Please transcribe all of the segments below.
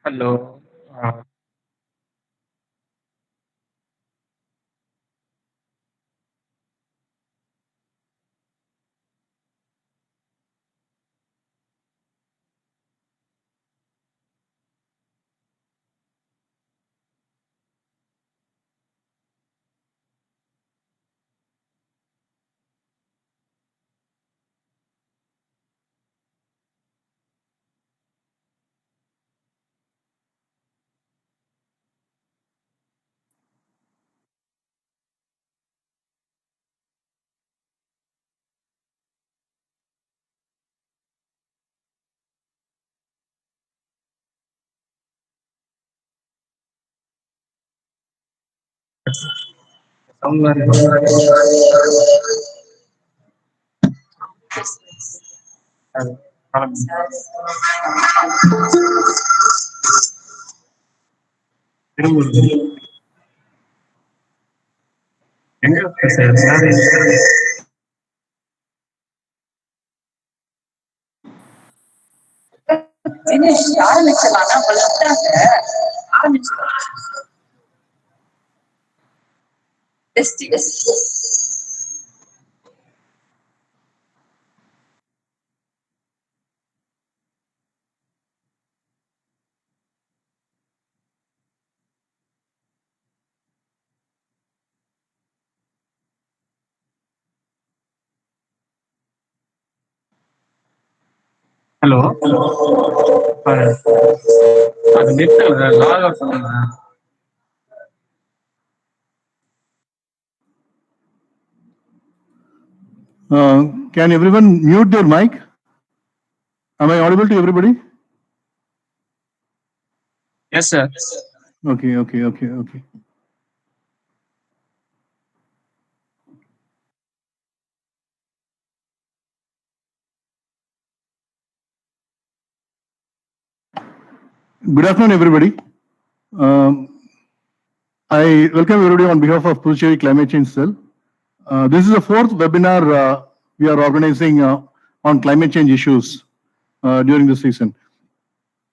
Hello. Uh, someone uh, Thirumurthy எங்க sir sir Finish ஆரம்பிச்சலாம்னா வளர்த்தாங்க ஆரம்பிச்சிடலாம் டெஸ்டிங் ஹலோ அது நெட் லாக் அவுட் பண்ணுங்க Can everyone mute their mic? Am I audible to everybody? Yes sir Okay. Good afternoon, everybody. I welcome everybody on behalf of Puducherry Climate Change Cell. This is the fourth webinar we are organizing on climate change issues during this season.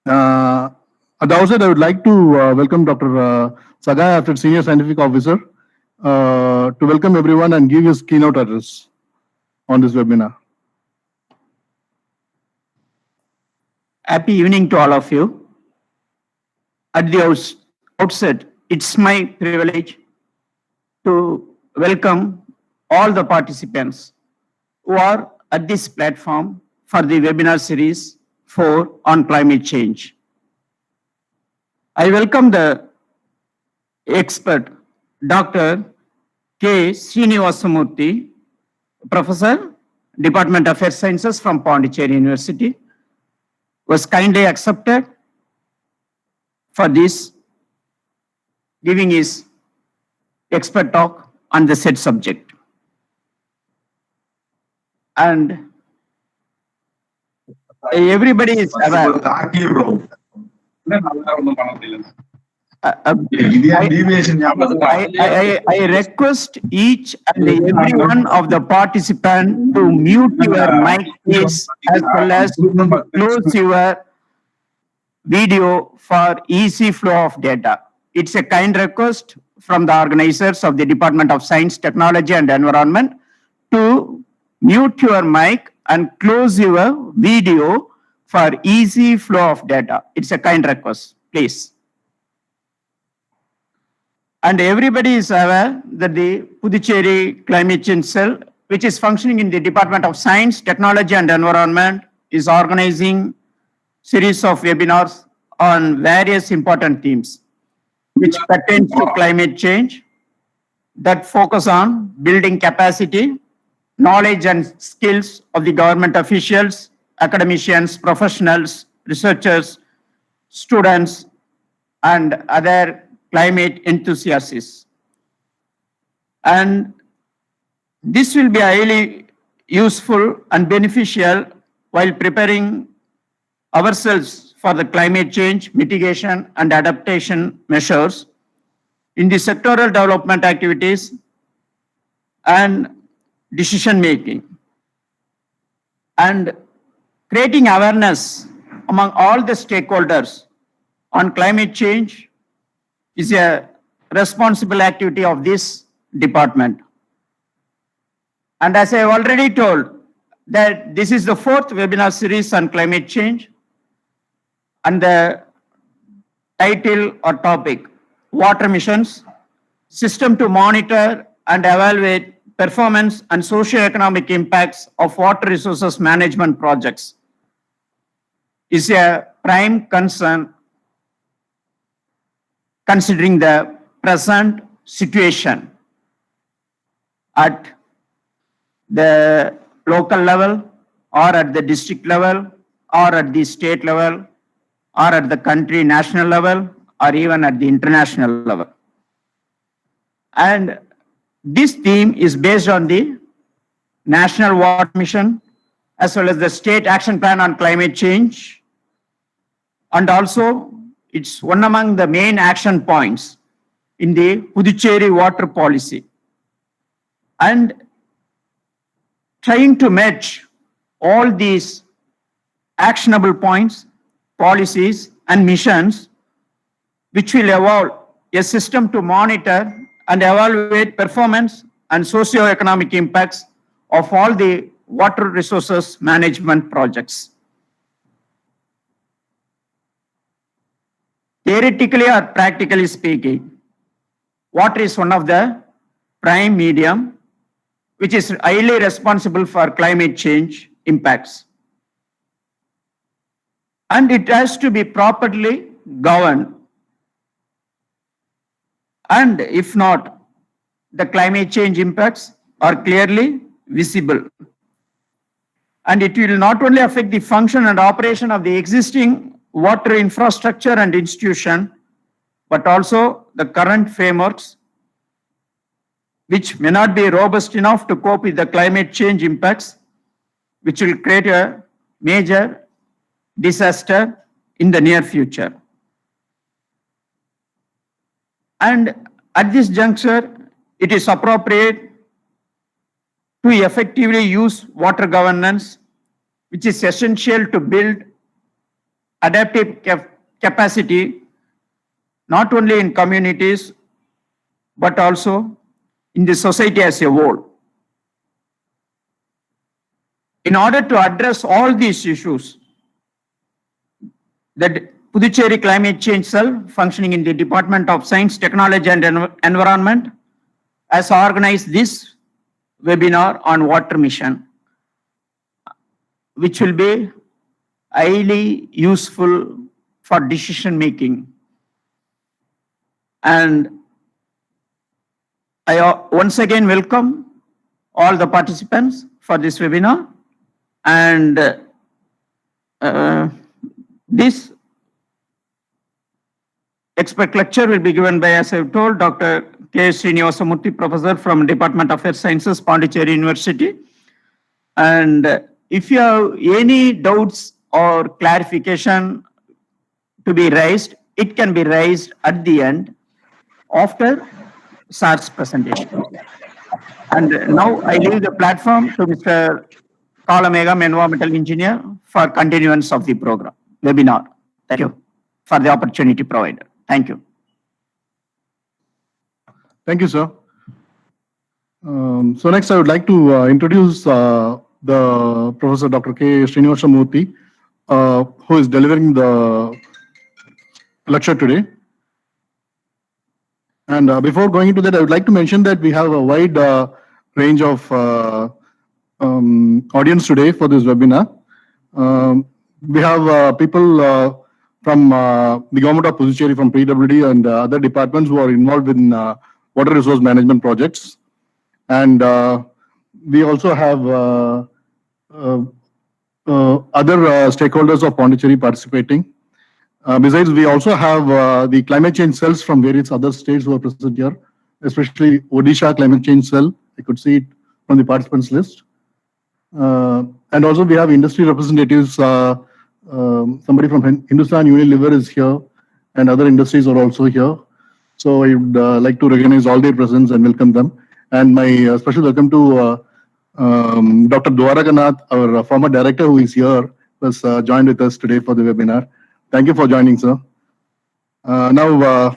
At the outset, I would like to welcome Dr. Sagai, after Senior Scientific Officer, to welcome everyone and give his keynote address on this webinar. Happy evening to all of you. At the outset, it's my privilege to welcome all the participants who are at this platform for the webinar series 4 on climate change. I welcome the expert, Dr. K. Srinivasamurthy, Professor, Department of Earth Sciences from Pondicherry University, was kindly accepted for this, giving his expert talk on the said subject. And everybody is aware. I request each and every one of the participants to mute your mic, please, as well as close your video for easy flow of data. It's a kind request from the organizers of the Department of Science, Technology and Environment to mute your mic and close your video for easy flow of data. It's a kind request, please. And everybody is aware that the Puducherry Climate Change Cell, which is functioning in the Department of Science, Technology and Environment, is organizing series of webinars on various important themes which pertain to climate change, that focus on building capacity, knowledge and skills of the government officials, academicians, professionals, researchers, students, and other climate enthusiasts. And this will be highly useful and beneficial while preparing ourselves for the climate change mitigation and adaptation measures in the sectoral development activities and decision making, and creating awareness among all the stakeholders on climate change is a responsible activity of this department. And as I have already told, that this is the fourth webinar series on climate change, and the title or topic, Water Missions, System to Monitor and Evaluate Performance and Socio-Economic Impacts of Water Resources Management Projects, is a prime concern considering the present situation at the local level, or at the district level, or at the state level, or at the country national level, or even at the international level. And this theme is based on the National Water Mission, as well as the State Action Plan on Climate Change. And also, it's one among the main action points in the Puducherry water policy. And trying to match all these actionable points, policies, and missions, which will evolve a system to monitor and evaluate performance and socio-economic impacts of all the water resources management projects. Theoretically or practically speaking, water is one of the prime medium which is highly responsible for climate change impacts. And it has to be properly governed. And if not, the climate change impacts are clearly visible. And it will not only affect the function and operation of the existing water infrastructure and institution, but also the current frameworks, which may not be robust enough to cope with the climate change impacts, which will create a major disaster in the near future. And at this juncture, it is appropriate to effectively use water governance, which is essential to build adaptive capacity, not only in communities, but also in the society as a whole. In order to address all these issues, the Puducherry Climate Change Cell, functioning in the Department of Science, Technology and Environment, has organized this webinar on water mission, which will be highly useful for decision making. And I once again welcome all the participants for this webinar. And this expert lecture will be given by, as I've told, Dr. K. Srinivasamurthy, Professor from Department of Earth Sciences, Pondicherry University. And if you have any doubts or clarification to be raised, it can be raised at the end after SAR's presentation. And now I leave the platform to Mr. Kalamegam, Environmental Engineer, for continuance of the program, webinar. Thank you for the opportunity provided. Thank you. Thank you, sir. So next I would like to introduce the Professor Dr. K. Srinivasamurthy, who is delivering the lecture today. And before going into that, I would like to mention that we have a wide range of audience today for this webinar. We have people from the government of Puducherry, from PWD and other departments who are involved in water resource management projects. And we also have other stakeholders of Pondicherry participating. Besides, we also have the climate change cells from various other states who are present here, especially Odisha Climate Change Cell. I could see it from the participants list. And also we have industry representatives. Somebody from Hindustan Unilever is here, and other industries are also here. So I would like to recognize all their presence and welcome them. And my special welcome to Dr. Dwarkanath, our former director who is here, was joined with us today for the webinar. Thank you for joining, sir. A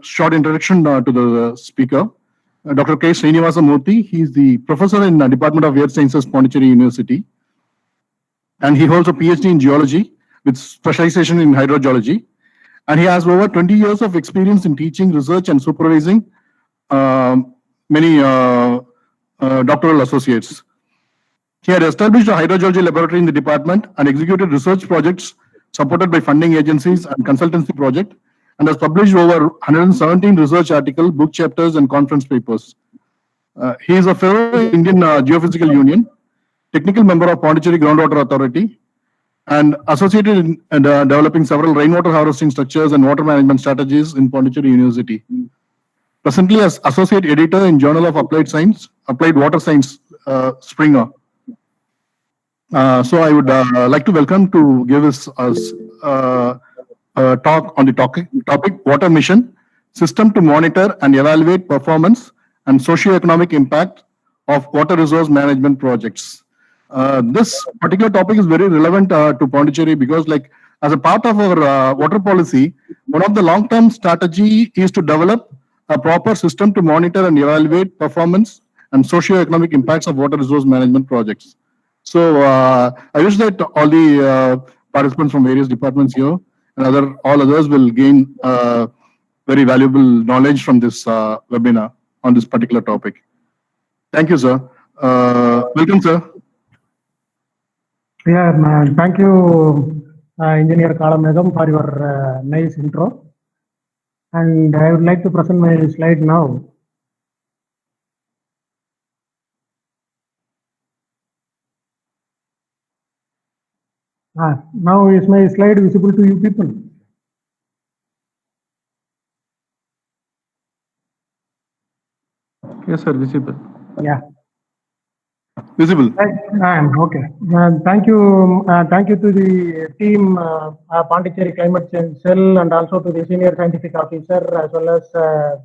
short introduction to the speaker. Dr. K. Srinivasa Murthy, he is the professor in the Department of Earth Sciences, Pondicherry University. And he holds a PhD in geology with specialization in hydrogeology. And he has over 20 years of experience in teaching, research, and supervising many doctoral associates. He had established a hydrogeology laboratory in the department and executed research projects supported by funding agencies and consultancy project, and has published over 117 research articles, book chapters, and conference papers. He is a fellow in Indian Geophysical Union, technical member of Pondicherry Groundwater Authority, and associated in developing several rainwater harvesting structures and water management strategies in Pondicherry University. Presently as associate editor in Journal of Applied Science, Applied Water Science, Springer. So I would like to welcome to give us talk on the topic water mission, system to monitor and evaluate performance and socio-economic impact of water resource management projects. This particular topic is very relevant to Pondicherry because, like, as a part of our water policy, one of the long-term strategy is to develop a proper system to monitor and evaluate performance and socio-economic impacts of water resource management projects. So I wish that all the participants from various departments here and all others will gain very valuable knowledge from this webinar on this particular topic. Thank you, sir. Welcome, sir. Yeah, thank you, Engineer Kalamegam, for your nice intro. And I would like to present my slide now. Now is my slide visible to you people? Yes, sir, visible. Yeah. Visible. Okay. Thank you to the team, Pondicherry Climate Change Cell, and also to the Senior Scientific Officer, as well as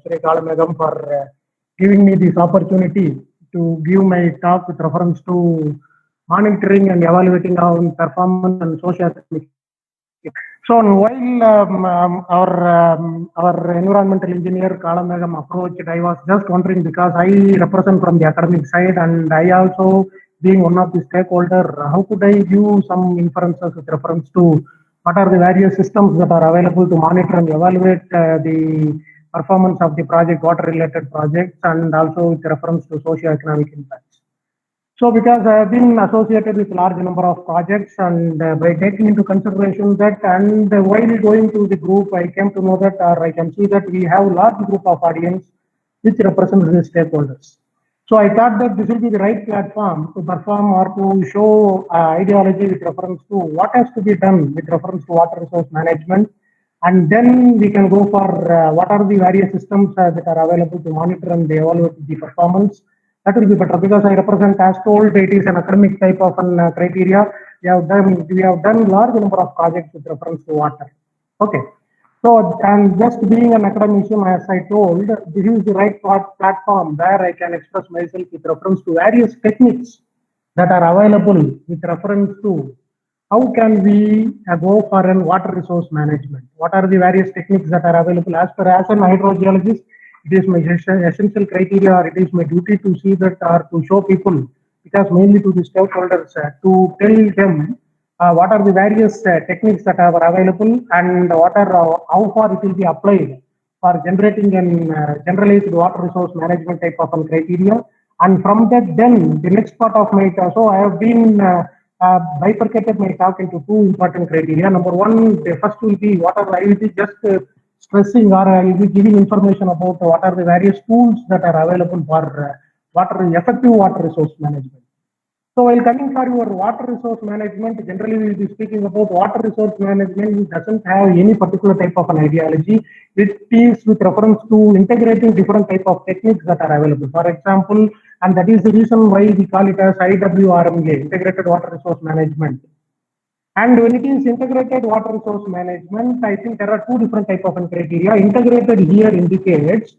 Sri Kalamegam, for giving me this opportunity to give my talk with reference to monitoring and evaluating our performance and socio-economic. So while our environmental engineer Kalamegam approached, I was just wondering, because I represent from the academic side and I also being one of the stakeholders, how could I give some inferences with reference to what are the various systems that are available to monitor and evaluate the performance of the project, water-related projects, and also with reference to socio-economic impacts. So because I have been associated with large number of projects, and by taking into consideration that, and while going to the group, I came to know that, or I can see that we have large group of audience which represents the stakeholders. So I thought that this will be the right platform to perform or to show ideology with reference to what has to be done with reference to water resource management. And then we can go for what are the various systems that are available to monitor and evaluate the performance. That will be better, because I represent, as told, it is an academic type of an criteria. We have done large number of projects with reference to water. Okay. So, and just being an academician, as I told, this is the right platform where I can express myself with reference to various techniques that are available with reference to how can we go for an water resource management. What are the various techniques that are available? As an hydrogeologist, it is my essential criteria, or it is my duty to see that, or to show people, because mainly to the stakeholders, to tell them what are the various techniques that are available, and what are how far it will be applied for generating an generalized water resource management type of criteria. And from that, then the next part of my talk, so I have been bifurcated my talk into two important criteria. Number one, the first will be what are, I will be just stressing, or I will be giving information about what are the various tools that are available for effective water resource management. So while coming for your water resource management, generally we will be speaking about water resource management, which doesn't have any particular type of an ideology. It is with reference to integrating different type of techniques that are available. For example, and that is the reason why we call it as IWRMA, Integrated Water Resource Management. And when it is integrated water resource management, I think there are two different type of criteria. Integrated here indicates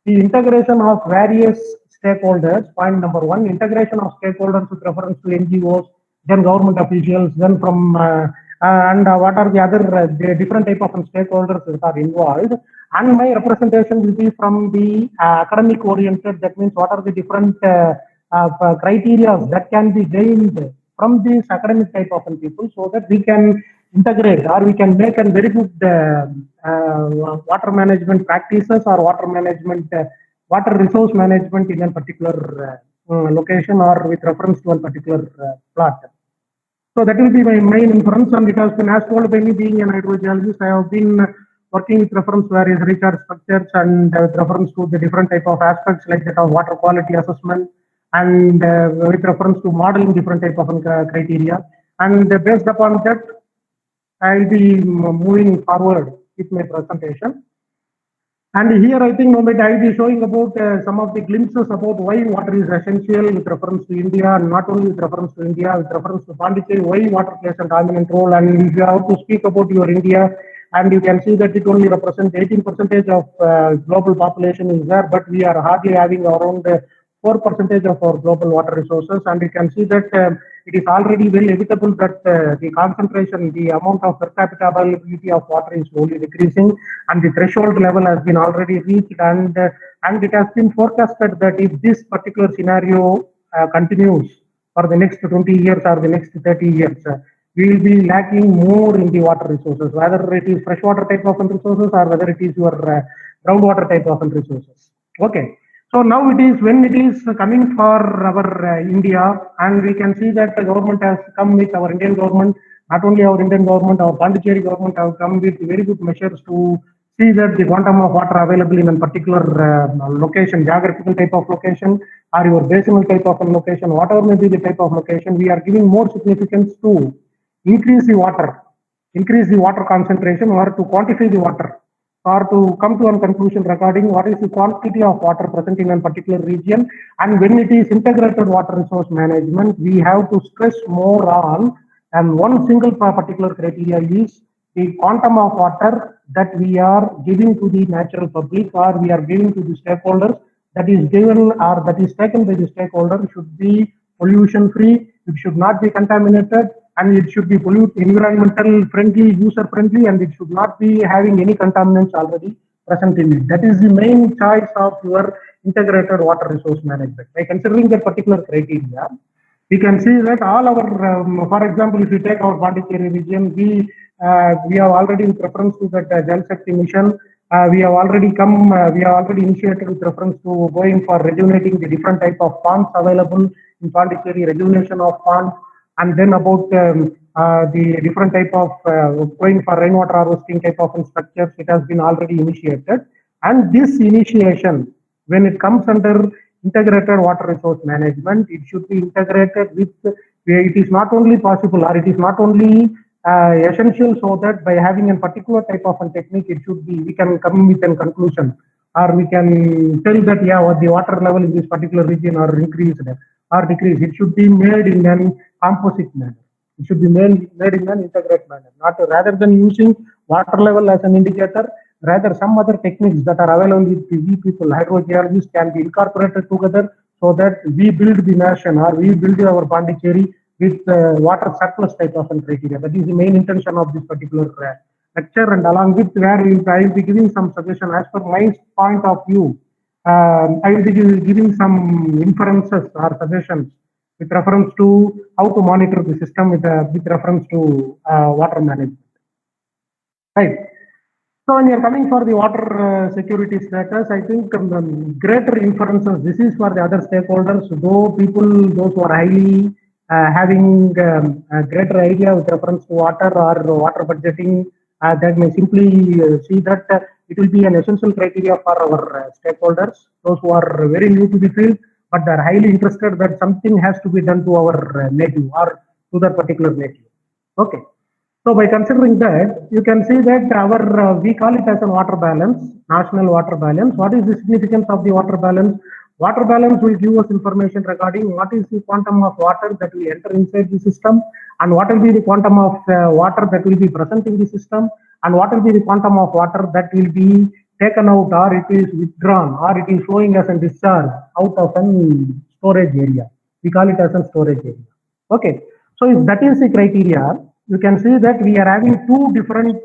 the integration of various stakeholders. Point number one, integration of stakeholders with reference to NGOs, then government officials, then from and what are the other the different type of stakeholders that are involved. And my representation will be from the academic oriented. That means what are the different criteria that can be gained from these academic type of people, so that we can integrate or we can make a very good water management practices or water management, water resource management in a particular location or with reference to a particular plot. So that will be my main inference, and it has been as told by me being an hydrogeologist. I have been working with reference to various recharge structures and with reference to the different type of aspects like that of water quality assessment, and with reference to modeling different type of criteria. And based upon that, I will be moving forward with my presentation. And here I think I will be showing about some of the glimpses about why water is essential with reference to India, and not only with reference to India, with reference to Pondicherry, why water plays a dominant role. And if you have to speak about your India, and you can see that it only represents 18% of global population is there, but we are hardly having around 4% of our global water resources. And you can see that it is already well inevitable that the concentration, the amount of per capita availability of water is slowly decreasing, and the threshold level has been already reached. And it has been forecasted that if this particular scenario continues for the next 20 years or the next 30 years, we will be lacking more in the water resources, whether it is freshwater type of resources or whether it is your groundwater type of resources. Okay. So now it is when it is coming for our India, and we can see that the government has come with our Indian government, not only our Indian government, our Pondicherry government have come with very good measures to see that the quantum of water available in a particular location, geographical type of location, or your basinal type of location, whatever may be the type of location, we are giving more significance to increase the water concentration, or to quantify the water, or to come to a conclusion regarding what is the quantity of water present in a particular region. And when it is integrated water resource management, we have to stress more on, and one single particular criteria is the quantum of water that we are giving to the natural public, or we are giving to the stakeholders, that is given or that is taken by the stakeholder should be pollution free, it should not be contaminated, and it should be environmental friendly, user friendly, and it should not be having any contaminants already present in it. That is the main choice of your integrated water resource management. By considering that particular criteria, we can see that all our, for example, if you take our Pondicherry region, we have already with reference to that Jal Shakti mission, we have already initiated with reference to going for rejuvenating the different type of ponds available in Pondicherry, rejuvenation of ponds. And then about the different type of going for rainwater harvesting type of structures, it has been already initiated. And this initiation, when it comes under integrated water resource management, it should be integrated with, it is not only possible, or it is not only essential, so that by having a particular type of a technique, it should be, we can come with a conclusion, or we can tell that, yeah, the water level in this particular region are increased or decreased. It should be made in a composite manner. It should be made in an integrated manner, not rather than using water level as an indicator. Rather, some other techniques that are available with we people, hydrogeologists, can be incorporated together, so that we build the nation, or we build our Pondicherry with water surplus type of criteria. That is the main intention of this particular lecture. And along with where I will be giving some suggestion as per my point of view. I will be giving some inferences or suggestions with reference to how to monitor the system with reference to water management. Right. So when you are coming for the water security status, I think greater inferences, this is for the other stakeholders, those who are highly having a greater idea with reference to water or water budgeting, that may simply see that it will be an essential criteria for our stakeholders, those who are very new to the field, but they are highly interested that something has to be done to our native or to that particular native. Okay. So by considering that, you can see that our, we call it as a water balance, national water balance. What is the significance of the water balance? Water balance will give us information regarding what is the quantum of water that will enter inside the system, and what will be the quantum of water that will be present in the system, and what will be the quantum of water that will be taken out, or it is withdrawn, or it is flowing as a discharge out of an storage area. We call it as a storage area. Okay. So if that is the criteria, you can see that we are having two different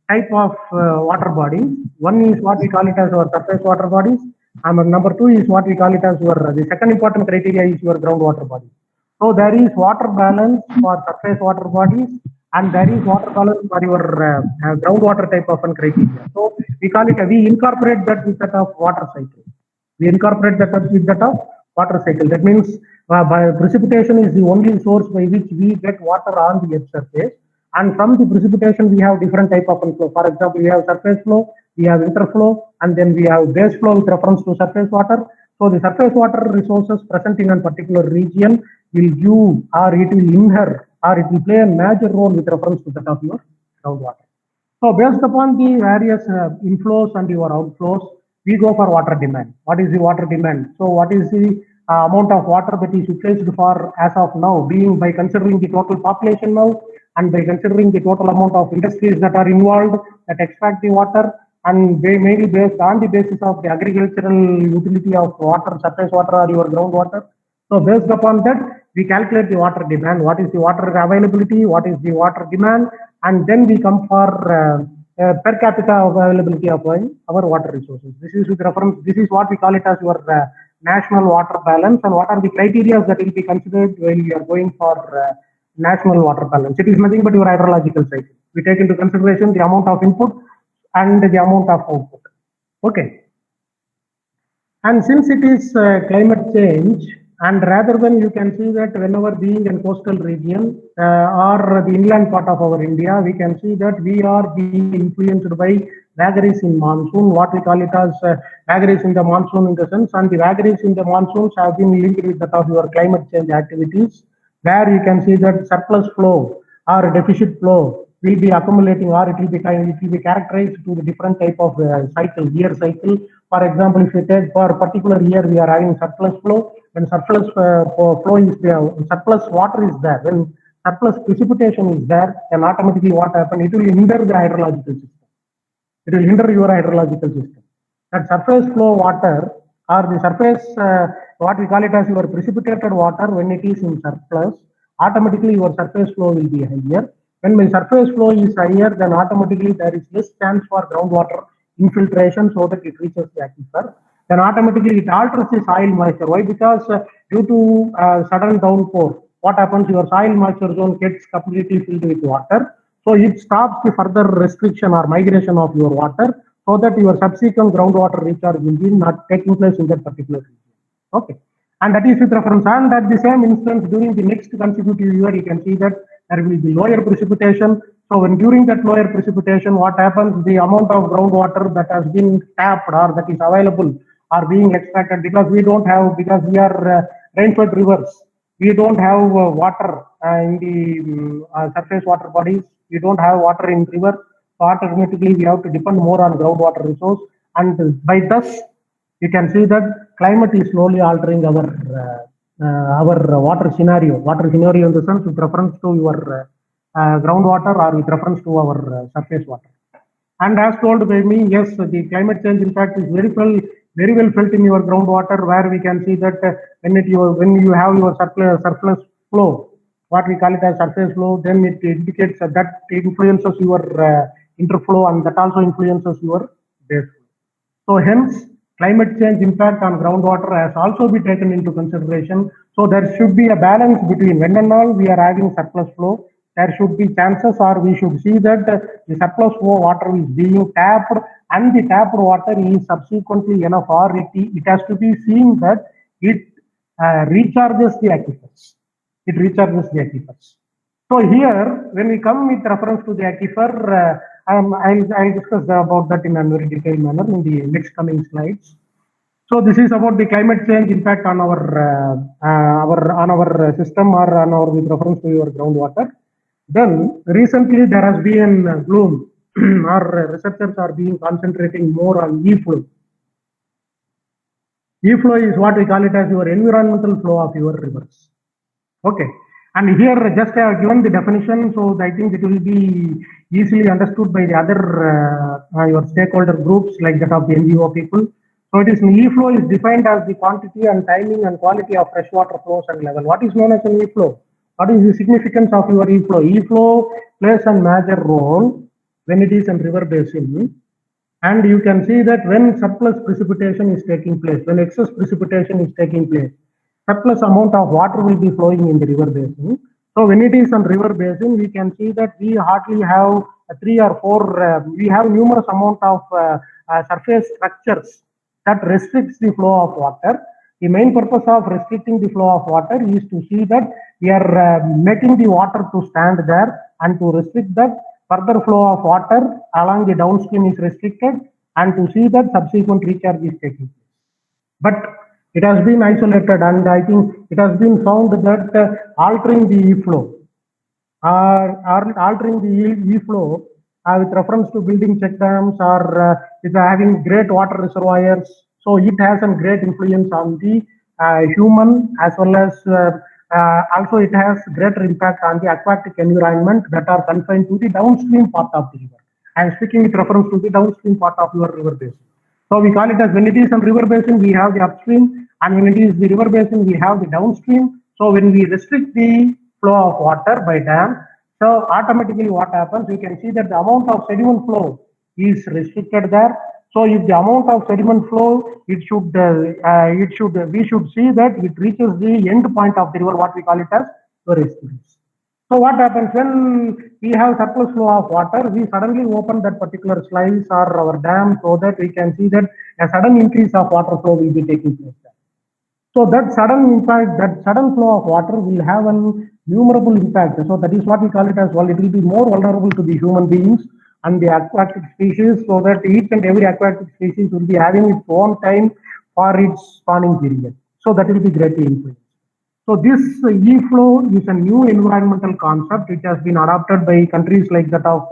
type of water bodies. One is what we call it as our surface water bodies, and number two is what we call it as the second important criteria is your groundwater body. So there is water balance for surface water bodies, and there is water balance for your groundwater type of criteria. So we call it, we incorporate that with that of water cycle. We incorporate that with that of water cycle. That means by precipitation is the only source by which we get water on the earth surface. And from the precipitation, we have different type of flow. For example, we have surface flow, we have interflow, and then we have base flow with reference to surface water. So the surface water resources present in a particular region will give, or it will inherit, or it will play a major role with reference to that of your groundwater. So based upon the various inflows and your outflows, we go for water demand. What is the water demand? So what is the amount of water that is utilized for as of now, being by considering the total population now, and by considering the total amount of industries that are involved that extract the water, and they mainly based on the basis of the agricultural utility of water, surface water or your groundwater. So based upon that, we calculate the water demand, what is the water availability, what is the water demand, and then we come for per capita availability of our water resources. This is with reference, this is what we call it as your national water balance, and what are the criteria that will be considered when you are going for national water balance. It is nothing but your hydrological cycle. We take into consideration the amount of input and the amount of output. Okay. And since it is climate change, and rather than you can see that whenever being in coastal region or the inland part of our India, we can see that we are being influenced by vagaries in monsoon, what we call it as vagaries in the monsoon in the sense, and the vagaries in the monsoons have been linked with that of your climate change activities, where you can see that surplus flow or deficit flow will be accumulating, or it will be characterized to the different type of cycle, year cycle. For example, if you take for a particular year, we are having surplus flow. When surplus flow is there, surplus water is there, when surplus precipitation is there, then automatically what happens? It will hinder the hydrological system. It will hinder your hydrological system. That surface flow water or the surface, what we call it as your precipitated water, when it is in surplus, automatically your surface flow will be higher. When my surface flow is higher, then automatically there is less chance for groundwater infiltration so that it reaches the aquifer. Then automatically it alters the soil moisture. Why? Because due to sudden downpour, what happens? Your soil moisture zone gets completely filled with water. So it stops the further restriction or migration of your water, so that your subsequent groundwater recharge will be not taking place in that particular region. Okay. And that is with reference. And at the same instance, during the next consecutive year, you can see that there will be lower precipitation. So when during that lower precipitation, what happens? The amount of groundwater that has been tapped or that is available are being extracted, because we don't have, because we are rainfed rivers. We don't have water in the surface water bodies. We don't have water in river. So automatically we have to depend more on groundwater resource. And by thus, you can see that climate is slowly altering our water scenario. Water scenario in the sense with reference to your groundwater or with reference to our surface water. And as told by me, yes, the climate change impact is very well felt in your groundwater, where we can see that when you have your surplus flow, what we call it as surface flow, then it indicates that influences your interflow, and that also influences your base flow. So hence, climate change impact on groundwater has also been taken into consideration. So there should be a balance between when and all we are having surplus flow, there should be chances, or we should see that the surplus flow water is being tapped, and the tapped water is subsequently enough, or it has to be seen that it recharges the aquifers. It recharges the aquifers. So here, when we come with reference to the aquifer, I'll discuss about that in a very detailed manner in the next coming slides. So this is about the climate change impact on our system, or on our with reference to your groundwater. Then recently there has been a gloom, or researchers are being concentrating more on E-flow. E-flow is what we call it as your environmental flow of your rivers. Okay. And here just I have given the definition, so I think it will be easily understood by the other your stakeholder groups like that of the NGO people. So it is E-flow is defined as the quantity and timing and quality of freshwater flows and level. What is known as an E-flow? What is the significance of your E-flow? E-flow plays a major role when it is in river basin. And you can see that when surplus precipitation is taking place, when excess precipitation is taking place, surplus amount of water will be flowing in the river basin. So when it is on river basin, we can see that we hardly have three or four, we have numerous amount of surface structures that restricts the flow of water. The main purpose of restricting the flow of water is to see that we are making the water to stand there and to restrict that further flow of water along the downstream is restricted and to see that subsequent recharge is taking place. But it has been isolated and I think it has been found that altering the E-flow or altering the E-flow with reference to building check dams or with having great water reservoirs. So it has a great influence on the human as well as also it has greater impact on the aquatic environment that are confined to the downstream part of the river. I am speaking with reference to the downstream part of your river basin. So we call it as when it is on river basin, we have the upstream, and when it is the river basin, we have the downstream. So when we restrict the flow of water by dam, so automatically what happens, we can see that the amount of sediment flow is restricted there. So if the amount of sediment flow, we should see that it reaches the end point of the river, what we call it as the estuaries. So what happens when we have surplus flow of water, we suddenly open that particular slice or our dam so that we can see that a sudden increase of water flow will be taking place there. So that sudden impact, that sudden flow of water will have an innumerable impact. So that is what we call it as, well, it will be more vulnerable to the human beings and the aquatic species, so that each and every aquatic species will be having its own time for its spawning period. So that will be greatly influenced. So this E-flow is a new environmental concept which has been adopted by countries like that of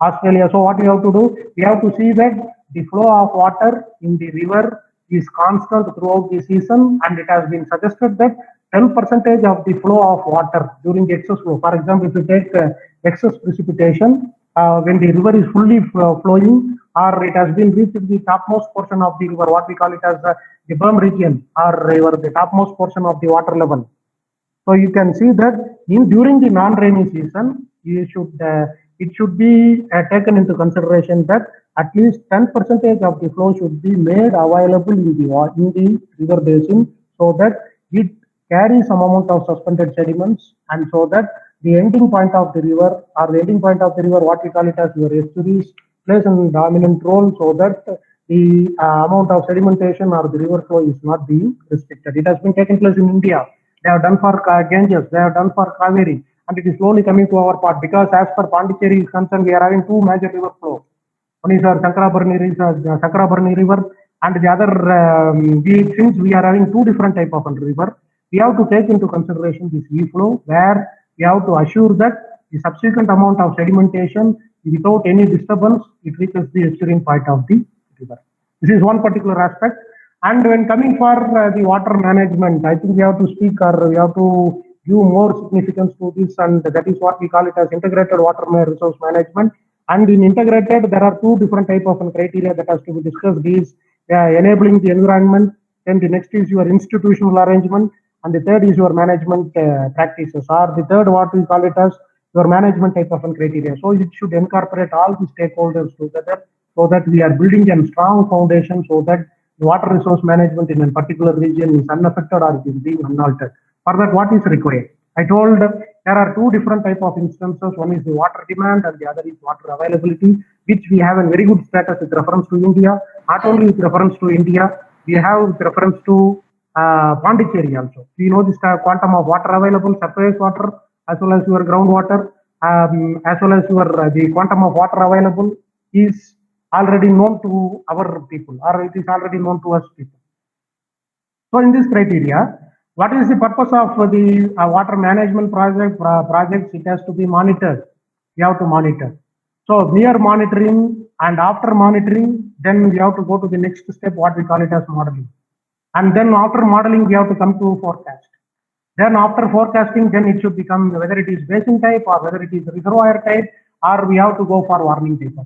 Australia. So what we have to do, we have to see that the flow of water in the river is constant throughout the season, and it has been suggested that 10% of the flow of water during the excess flow. For example, if you take excess precipitation, when the river is fully flowing, or it has been reached the topmost portion of the river, what we call it as the berm region, or the topmost portion of the water level. So you can see that during the non-rainy season, it should be taken into consideration that at least 10% of the flow should be made available in the river basin, so that it carries some amount of suspended sediments, and so that the ending point of the river, what we call it as your estuaries, plays a dominant role, so that the amount of sedimentation or the river flow is not being restricted. It has been taken place in India. They have done for Ganges, they have done for Kaveri, and it is slowly coming to our part, because as per Pondicherry is concerned, we are having two major river flows. One is our Sankarabarni river, and the other, since we are having two different type of river, we have to take into consideration this E-flow, where we have to assure that the subsequent amount of sedimentation, without any disturbance, it reaches the estuarine point of the river. This is one particular aspect. And when coming for the water management, I think we have to speak, or we have to give more significance to this, and that is what we call it as integrated water resource management. And in integrated, there are two different type of criteria that has to be discussed. Is enabling the environment, then the next is your institutional arrangement, and the third is your management practices, or the third what we call it as your management type of criteria. So it should incorporate all the stakeholders together, so that we are building a strong foundation, so that water resource management in a particular region is unaffected or it is being unaltered. For that, what is required? I told there are two different type of instances. One is the water demand and the other is water availability, which we have a very good status with reference to India. Not only with reference to India, we have with reference to Pondicherry also. We know this quantum of water available, surface water, as well as your groundwater, as well as your the quantum of water available is already known to our people, or it is already known to us people. So in this criteria, what is the purpose of the water management projects? It has to be monitored. We have to monitor. So near monitoring and after monitoring, then we have to go to the next step, what we call it as modeling. And then after modeling, we have to come to forecast. Then after forecasting, then it should become whether it is basin type or whether it is reservoir type, or we have to go for warning type of.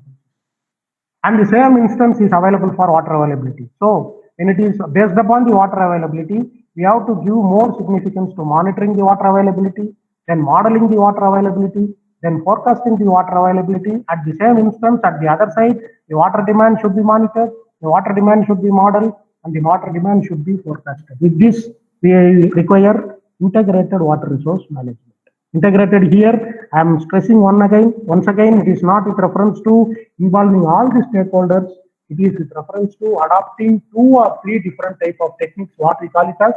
And the same instance is available for water availability. So when it is based upon the water availability, we have to give more significance to monitoring the water availability. then modeling the water availability, then forecasting the water availability. At the same instance, at the other side, the water demand should be monitored, the water demand should be modeled, and the water demand should be forecasted. With this, we require integrated water resource management. Integrated here, I am stressing once again, it is not with reference to involving all the stakeholders. It is with reference to adopting 2 or 3 different type of techniques, what we call it as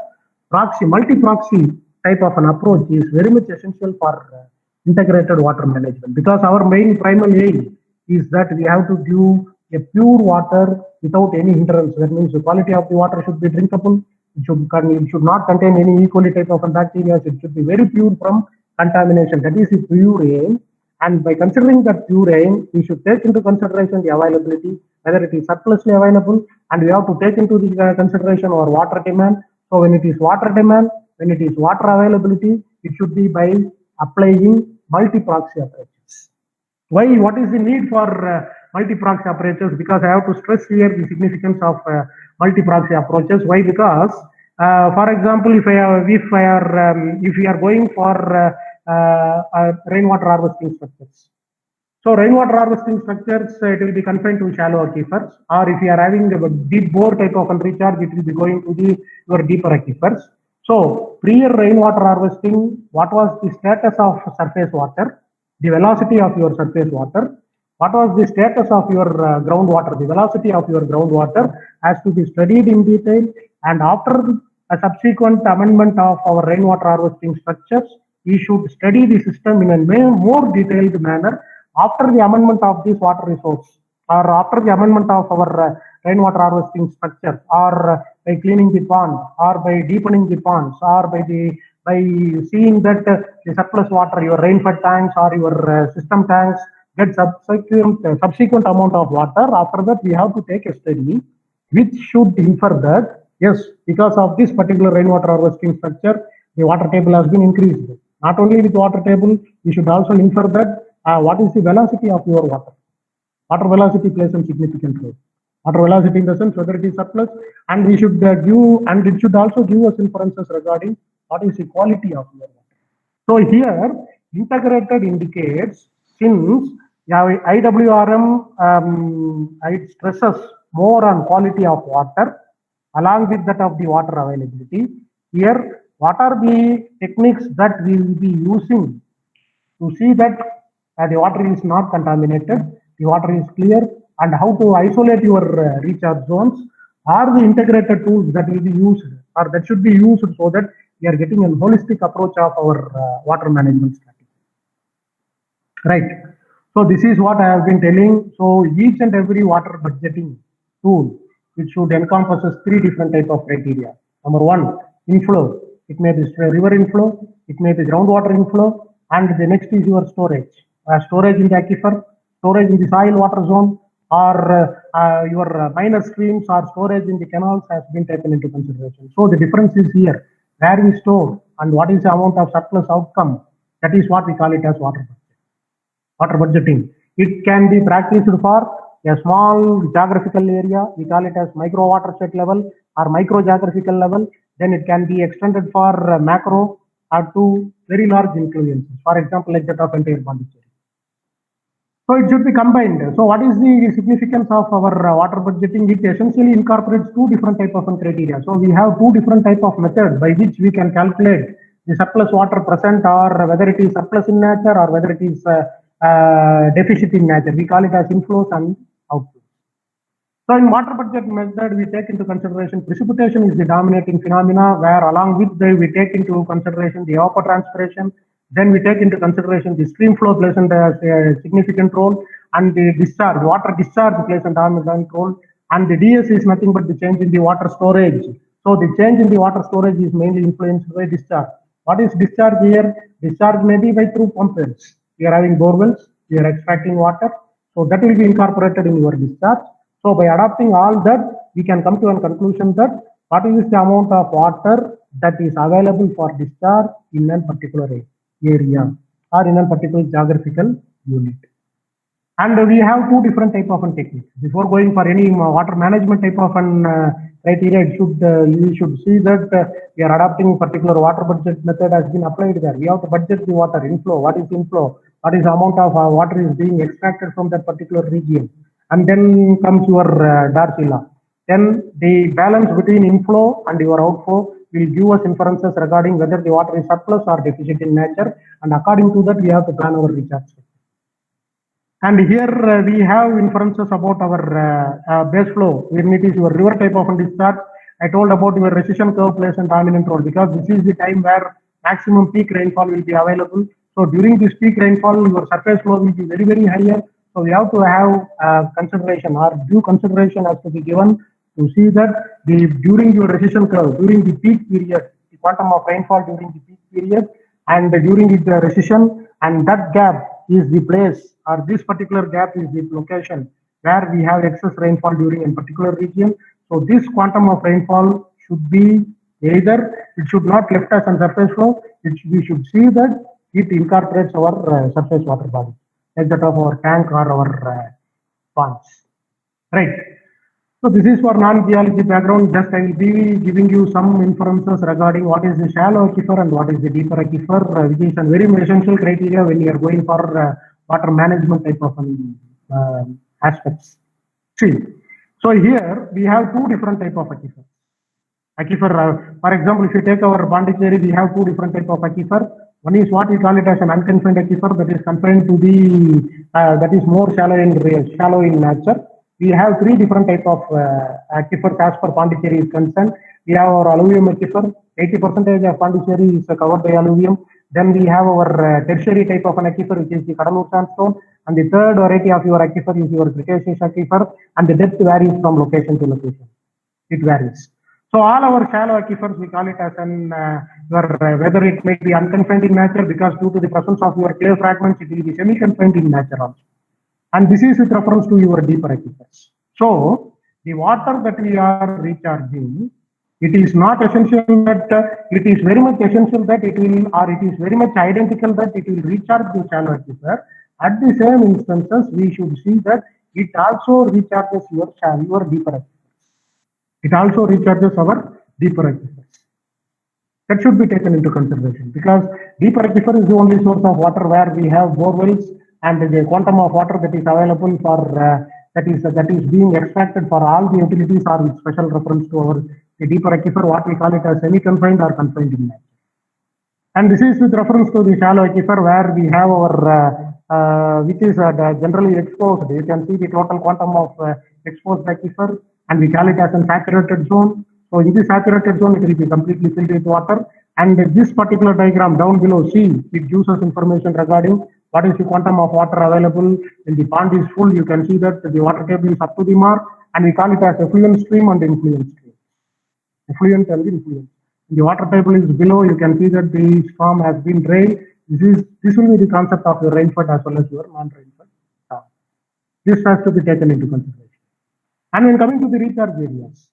proxy, multi-proxy type of an approach is very much essential for integrated water management, because our main primary aim is that we have to give a pure water without any hindrance. That means the quality of the water should be drinkable. It should not contain any E. coli type of bacteria. It should be very pure from contamination. That is the pure aim. And by considering that pure aim, we should take into consideration the availability, whether it is surplusly available, and we have to take into the consideration our water demand. So when it is water demand, when it is water availability, it should be by applying multi-proxy approaches. Why? What is the need for multi-proxy approaches? Because I have to stress here the significance of multi-proxy approaches. Why? Because, for example, if we are going for rainwater harvesting structures, so rainwater harvesting structures, it will be confined to shallow aquifers, or if you are having a deep bore type of recharge, it will be going to your deeper aquifers. So prior rainwater harvesting, what was the status of surface water, the velocity of your surface water, what was the status of your groundwater, the velocity of your groundwater has to be studied in detail, and after a subsequent amendment of our rainwater harvesting structures, we should study the system in a more detailed manner after the amendment of this water resource, or after the amendment of our rainwater harvesting structure, or by cleaning the pond, or by deepening the ponds, or by seeing that the surplus water, your rainfed tanks or your system tanks get subsequent amount of water. After that, we have to take a study which should infer that, yes, because of this particular rainwater harvesting structure, the water table has been increased. Not only with water table, we should also infer that what is the velocity of your water. Water velocity plays a significant role. Water velocity in the sense whether it is surplus, and we should it should also give us inferences regarding what is the quality of your water. So here, integrated indicates, since IWRM it stresses more on quality of water along with that of the water availability. Here, what are the techniques that we will be using to see that the water is not contaminated, the water is clear, and how to isolate your recharge zones, are the integrated tools that will be used, or that should be used, so that we are getting a holistic approach of our water management strategy. Right. So this is what I have been telling. So each and every water budgeting tool, it should encompasses 3 different type of criteria. Number 1, inflow. It may be river inflow, it may be groundwater inflow, and the next is your storage. Storage in the aquifer, storage in the soil water zone, or your minor streams, or storage in the canals has been taken into consideration. So the difference is here, where we store and what is the amount of surplus outcome. That is what we call it as water budgeting. It can be practiced for a small geographical area, we call it as micro watershed level or micro geographical level. Then it can be extended for macro or to very large influences, for example, like that of entire Pondicherry. So it should be combined. So what is the significance of our water budgeting? It essentially incorporates 2 different type of criteria. So we have 2 different type of methods by which we can calculate the surplus water present, or whether it is surplus in nature or whether it is deficit in nature. We call it as inflows and outflows. So in water budget method, we take into consideration precipitation is the dominating phenomena, where along with we take into consideration the evapotranspiration. Then we take into consideration the stream flow plays a significant role, and the discharge, water discharge plays a dominant role, and the DS is nothing but the change in the water storage. So the change in the water storage is mainly influenced by discharge. What is discharge here? Discharge may be by through pump wells. We are having bore wells, we are extracting water, so that will be incorporated in your discharge. So by adopting all that, we can come to a conclusion that what is the amount of water that is available for discharge in a particular area or in a particular geographical unit. And we have 2 different type of techniques. Before going for any water management type of criteria, you should see that we are adopting particular water budget method has been applied there. We have to budget the water inflow. What is inflow? What is the amount of water is being extracted from that particular region? And then comes your Darcy law. Then the balance between inflow and your outflow will give us inferences regarding whether the water is surplus or deficient in nature. And according to that, we have to plan our recharge. And here we have inferences about our base flow. When it is your river type of discharge, I told about your recession curve plays a dominant role because this is the time where maximum peak rainfall will be available. So during this peak rainfall, your surface flow will be very, very higher. So we have to have consideration or due consideration has to be given to see that during your recession curve, during the peak period, the quantum of rainfall during the peak period and during the recession, and that gap is the place, or this particular gap is the location where we have excess rainfall during a particular region. So this quantum of rainfall should be either, it should not left us on surface flow, we should see that it incorporates our surface water body, like that of our tank or our ponds, right? So this is for non-geology background. Just I will be giving you some inferences regarding what is the shallow aquifer and what is the deeper aquifer, which is a very essential criteria when you are going for water management type of aspects. See, so here we have two different type of aquifer. For example, if you take our Pondicherry, we have two different type of aquifer. One is what we call it as an unconfined aquifer, that is confined to the that is more shallow in nature. We have three different type of aquifers as per Pondicherry is concerned. We have our alluvium aquifer. 80% of Pondicherry is covered by alluvium. Then we have our tertiary type of an aquifer, which is the Kadalur sandstone. And the third variety of your aquifer is your Cretaceous aquifer. And the depth varies from location to location. It varies. So all our shallow aquifers, we call it as an whether it may be unconfined in nature, because due to the presence of your clay fragments, it will be semi-confined in nature also. And this is with reference to your deeper aquifers. So the water that we are recharging, it is not essential that it is very much essential that it will, or it is very much identical that it will recharge the shallow aquifer. At the same instances, we should see that it also recharges your deeper aquifers. It also recharges our deeper aquifers. That should be taken into consideration because deeper aquifer is the only source of water where we have bore wells, and the quantum of water that is available for that is being extracted for all the utilities are with special reference to our the deeper aquifer, what we call it as semi-confined or confined in nature. And this is with reference to the shallow aquifer where we have our which is generally exposed. You can see the total quantum of exposed aquifer, and we call it as a saturated zone. So in this saturated zone, it will be completely filled with water. And this particular diagram down below, see, it gives us information regarding what is the quantum of water available. When the pond is full, you can see that the water table is up to the mark, and we call it as effluent stream and influent stream. Effluent and influent. When the water table is below, you can see that the storm has been drained. This will be the concept of your rainfall as well as your non-rainfall storm. This has to be taken into consideration. And when coming to the recharge areas,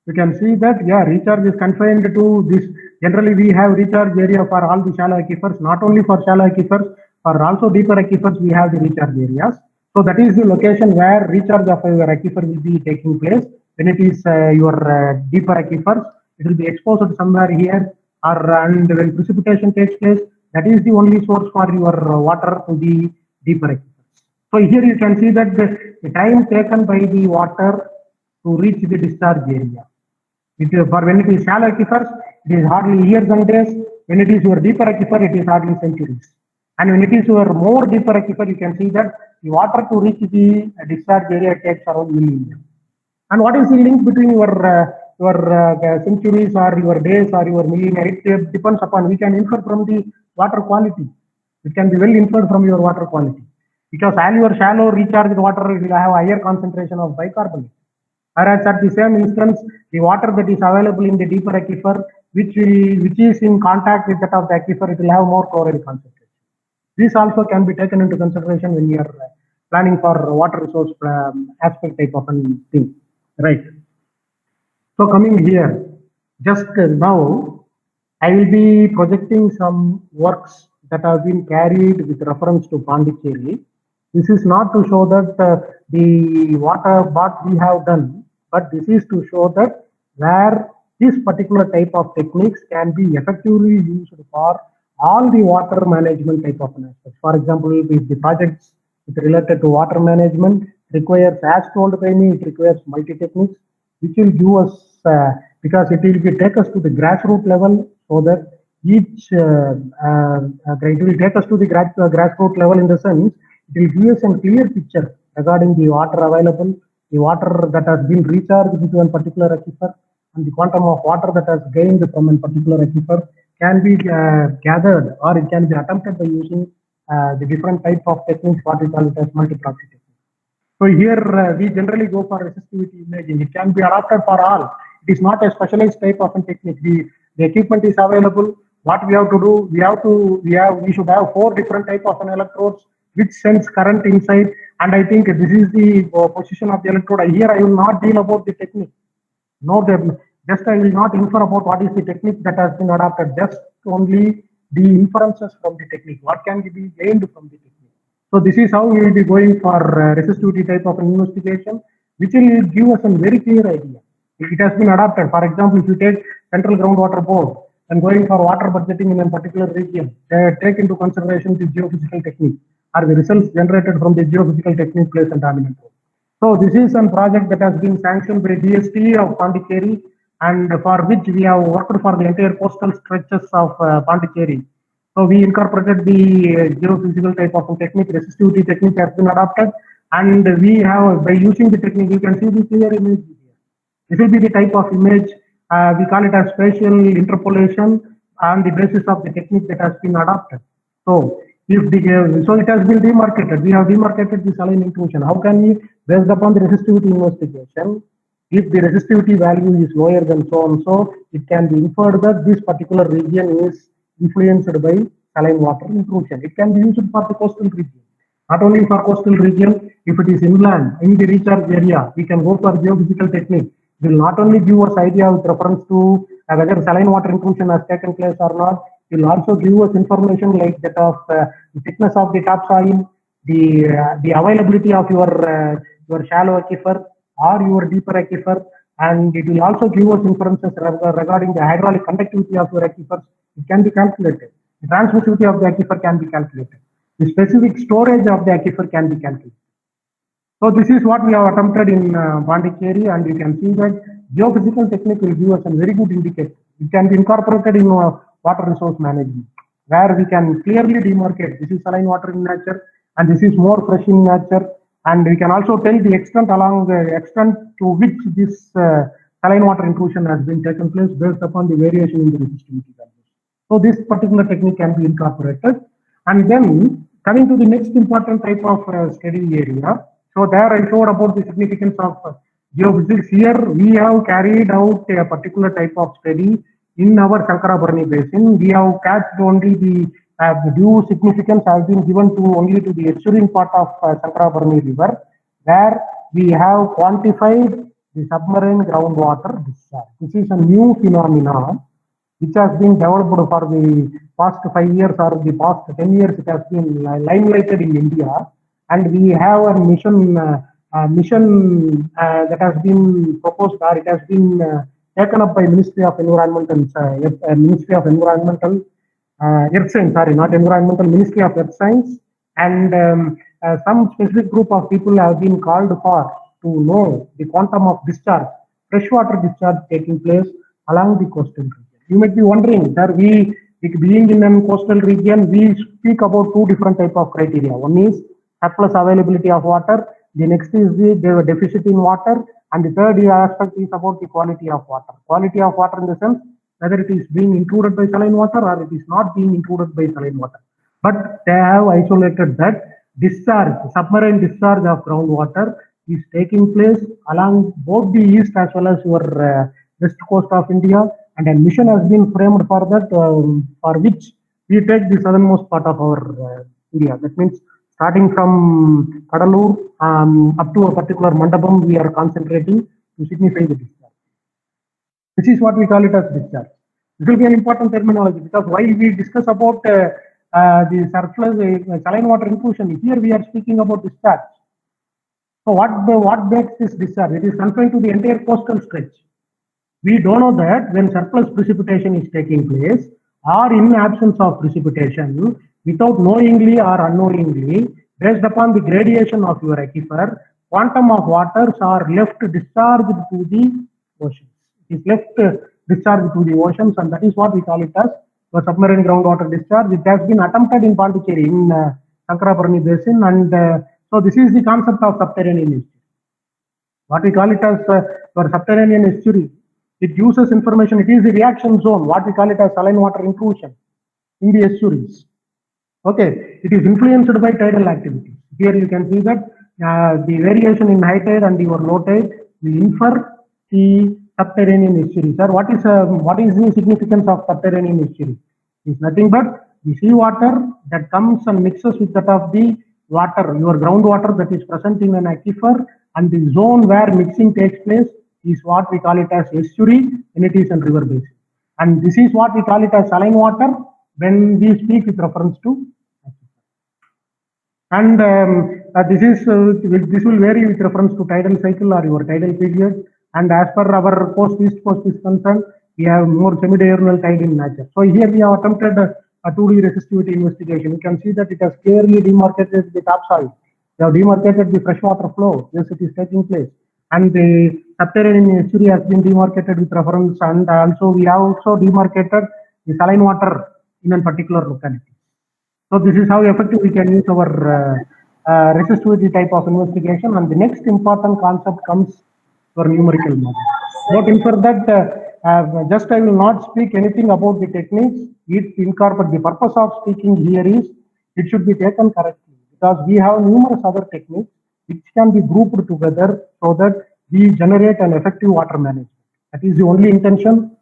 you can see that, yeah, recharge is confined to this. Generally, we have recharge area for all the shallow aquifers, not only for shallow aquifers, for also deeper aquifers, we have the recharge areas. So that is the location where recharge of your aquifer will be taking place. When it is your deeper aquifers, it will be exposed somewhere here, and when precipitation takes place, that is the only source for your water to the deeper aquifers. So here you can see that the time taken by the water to reach the discharge area. For when it is shallow aquifers, it is hardly years and days. When it is your deeper aquifer, it is hardly centuries. And when it is your more deeper aquifer, you can see that the water to reach the discharge area takes around millennium. And what is the link between your centuries or your days or your millennia? It depends upon, we can infer from the water quality. It can be well inferred from your water quality. Because all your shallow recharged water will have a higher concentration of bicarbonate. Whereas at the same instance, the water that is available in the deeper aquifer, which is in contact with that of the aquifer, it will have more chloride concentration. This also can be taken into consideration when you are planning for water resource aspect type of a thing, right? So coming here, just now, I will be projecting some works that have been carried with reference to Pondicherry. This is not to show that the what we have done, but this is to show that where this particular type of techniques can be effectively used for all the water management type of aspects. For example, if the projects related to water management requires, as told by me, it requires multi-techniques, which will give us, because it will take us to the grassroots level, so that each, it will take us to the grassroots level in the sense, it will give us a clear picture regarding the water available, the water that has been recharged into a particular aquifer, and the quantum of water that has gained from a particular aquifer can be gathered, or it can be attempted by using the different type of techniques, what we call it as multi-proxy techniques. So here we generally go for resistivity imaging. It can be adapted for all. It is not a specialized type of a technique. The equipment is available. What we have to do, we should have 4 different type of an electrodes which sends current inside. And I think this is the position of the electrode. Here I will not deal about the technique. No, just I will not infer about what is the technique that has been adopted. Just only the inferences from the technique. What can be gained from the technique? So this is how we will be going for resistivity type of an investigation, which will give us a very clear idea. It has been adopted. For example, if you take Central Groundwater Board and going for water budgeting in a particular region, take into consideration the geophysical technique or the results generated from the geophysical technique plays a dominant role. So this is a project that has been sanctioned by DST of Pondicherry, and for which we have worked for the entire coastal stretches of Pondicherry. So we incorporated the geophysical type of technique, resistivity technique has been adopted, and we have, by using the technique, you can see the clear image here. This will be the type of image, we call it as spatial interpolation on the basis of the technique that has been adopted. So so it has been demarcated. We have demarcated the saline intrusion. How can we, based upon the resistivity investigation, if the resistivity value is lower than so and so, it can be inferred that this particular region is influenced by saline water intrusion. It can be used for the coastal region. Not only for coastal region, if it is inland, in the recharge area, we can go for geophysical technique. It will not only give us idea with reference to whether saline water intrusion has taken place or not, it will also give us information like that of the thickness of the topsoil, the availability of your shallow aquifer or your deeper aquifer, and it will also give us inferences regarding the hydraulic conductivity of your aquifers. It can be calculated. The transmissivity of the aquifer can be calculated. The specific storage of the aquifer can be calculated. So this is what we have attempted in Pondicherry, and you can see that geophysical technique will give us a very good indicator. It can be incorporated in water resource management, where we can clearly demarcate this is saline water in nature and this is more fresh in nature, and we can also tell the extent to which this saline water intrusion has been taken place based upon the variation in the resistivity values. So this particular technique can be incorporated. And then coming to the next important type of study area. So there I showed about the significance of geophysics. Here we have carried out a particular type of study in our Shankarabarani basin. We have catched only the due significance has been given to only to the estuarine part of Shankarabarani river, where we have quantified the submarine groundwater discharge. This is a new phenomenon which has been developed for the past 5 years or the past 10 years. It has been limelighted in India, and we have a mission that has been proposed, or it has been taken up by Ministry of Environmental Earth Science, sorry, not Environmental, Ministry of Earth Science, and some specific group of people have been called for to know the quantum of discharge, freshwater discharge taking place along the coastal region. You might be wondering, sir, being in a coastal region, we speak about 2 different type of criteria. One is surplus availability of water. The next is the deficit in water, and the third aspect is about the quality of water. Quality of water in the sense whether it is being intruded by saline water or it is not being intruded by saline water. But they have isolated that discharge, submarine discharge of groundwater is taking place along both the east as well as your west coast of India, and a mission has been framed for that, for which we take the southernmost part of our India. That means starting from Kadalur up to a particular Mandapam, we are concentrating to signify the discharge. This is what we call it as discharge. This will be an important terminology, because while we discuss about the surplus saline water intrusion. Here we are speaking about discharge. So what makes this discharge? It is confined to the entire coastal stretch. We don't know that when surplus precipitation is taking place or in absence of precipitation, without knowingly or unknowingly, based upon the gradation of your aquifer, quantum of waters are left discharged to the oceans. It is left discharged to the oceans, and that is what we call it as the submarine groundwater discharge. It has been attempted in Pondicherry in Sankarabarani Basin, and so this is the concept of subterranean estuary. What we call it as for subterranean estuary. It uses information. It is the reaction zone. What we call it as saline water intrusion in the estuaries. Okay, it is influenced by tidal activities. Here you can see that the variation in high tide and your low tide will infer the subterranean estuary. Sir, what is the significance of subterranean estuary? It's nothing but the sea water that comes and mixes with that of the water, your groundwater that is present in an aquifer, and the zone where mixing takes place is what we call it as estuary, and it is a river basin. And this is what we call it as saline water when we speak with reference to aquifer. And this will vary with reference to tidal cycle or your tidal period. And as per our east coast is concerned, we have more semi-diurnal tide in nature. So here we have attempted a 2D resistivity investigation. You can see that it has clearly demarcated the topsoil. We have demarcated the freshwater flow. Yes, it is taking place. And the subterranean estuary has been demarcated with reference, and also we have also demarcated the saline water in a particular locality. So this is how effective we can use our resistivity type of investigation. And the next important concept comes for numerical model. Don't infer that just I will not speak anything about the techniques. It incorporate the purpose of speaking here is it should be taken correctly, because we have numerous other techniques which can be grouped together so that we generate an effective water management. That is the only intention.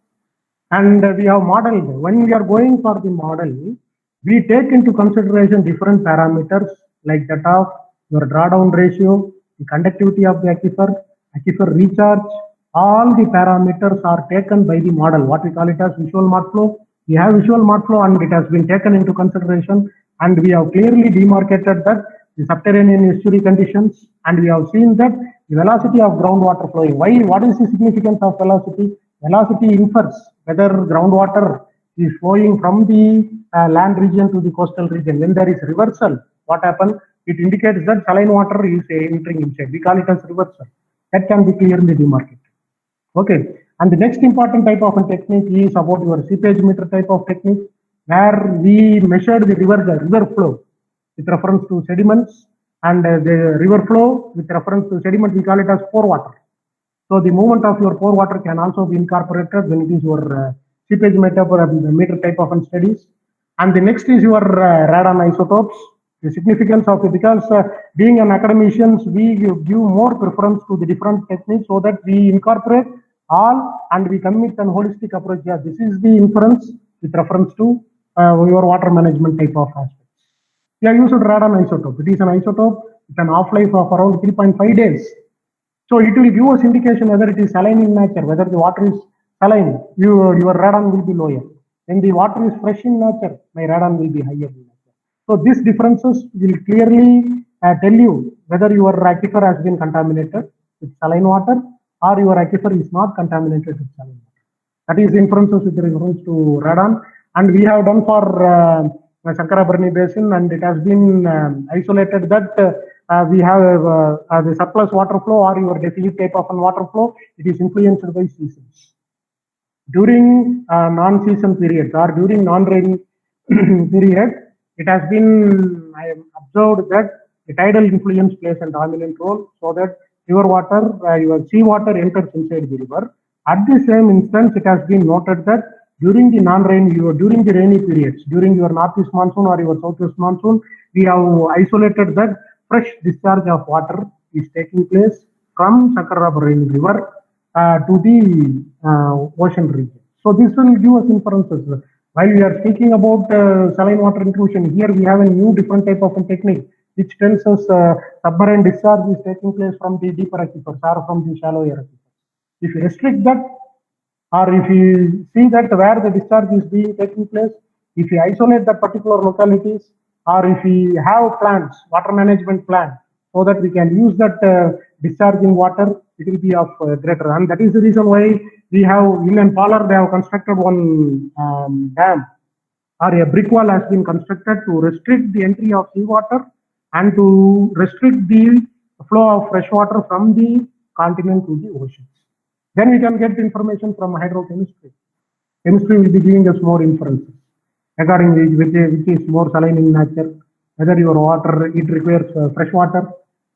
And we have modeled. When we are going for the model, we take into consideration different parameters like that of your drawdown ratio, the conductivity of the aquifer recharge. All the parameters are taken by the model, what we call it as visual mud flow. We have visual mud flow and it has been taken into consideration, and we have clearly demarcated that the subterranean estuary conditions, and we have seen that the velocity of groundwater flowing. What is the significance of velocity? Velocity infers whether groundwater is flowing from the land region to the coastal region. When there is reversal, what happens? It indicates that saline water is entering inside. We call it as reversal. That can be clearly demarcated. Okay. And the next important type of a technique is about your seepage meter type of technique, where we measured the river flow with reference to sediments, and the river flow with reference to sediment, we call it as pore water. So the movement of your pore water can also be incorporated when it is your seepage meter type of studies. And the next is your radon isotopes. The significance of it, because being an academicians, we give more preference to the different techniques so that we incorporate all and we come with an holistic approach. Yeah, this is the inference with reference to your water management type of aspects. We have used radon isotope. It is an isotope with an half-life of around 3.5 days. So it will give us indication whether it is saline in nature, whether the water is saline, your radon will be lower. When the water is fresh in nature, my radon will be higher in nature. So these differences will clearly tell you whether your aquifer has been contaminated with saline water or your aquifer is not contaminated with saline water. That is inferences with reference to radon. And we have done for Sankarabarani Basin, and it has been isolated that we have the surplus water flow or your deficit type of water flow. It is influenced by seasons. During non-season periods or during non-rainy period, it has been observed that the tidal influence plays a dominant role, so that river water, your sea water enters inside the river. At the same instance, it has been noted that during the non-rainy, during the rainy periods, during your northeast monsoon or your southwest monsoon, we have isolated that fresh discharge of water is taking place from Sankarabarani River to the ocean region. So this will give us inferences. While we are speaking about saline water intrusion, here we have a new different type of a technique which tells us submarine discharge is taking place from the deeper aquifers or from the shallower aquifers. If you restrict that, or if you see that where the discharge is being taking place If we isolate that particular localities, or if we have plans, water management plan, so that we can use that discharging water, it will be of greater. And that is the reason why we have in Palar, they have constructed one dam, or a brick wall has been constructed to restrict the entry of seawater and to restrict the flow of fresh water from the continent to the oceans. Then we can get information from hydrochemistry. Chemistry will be giving us more inferences regarding which is more saline in nature, whether your water, it requires fresh water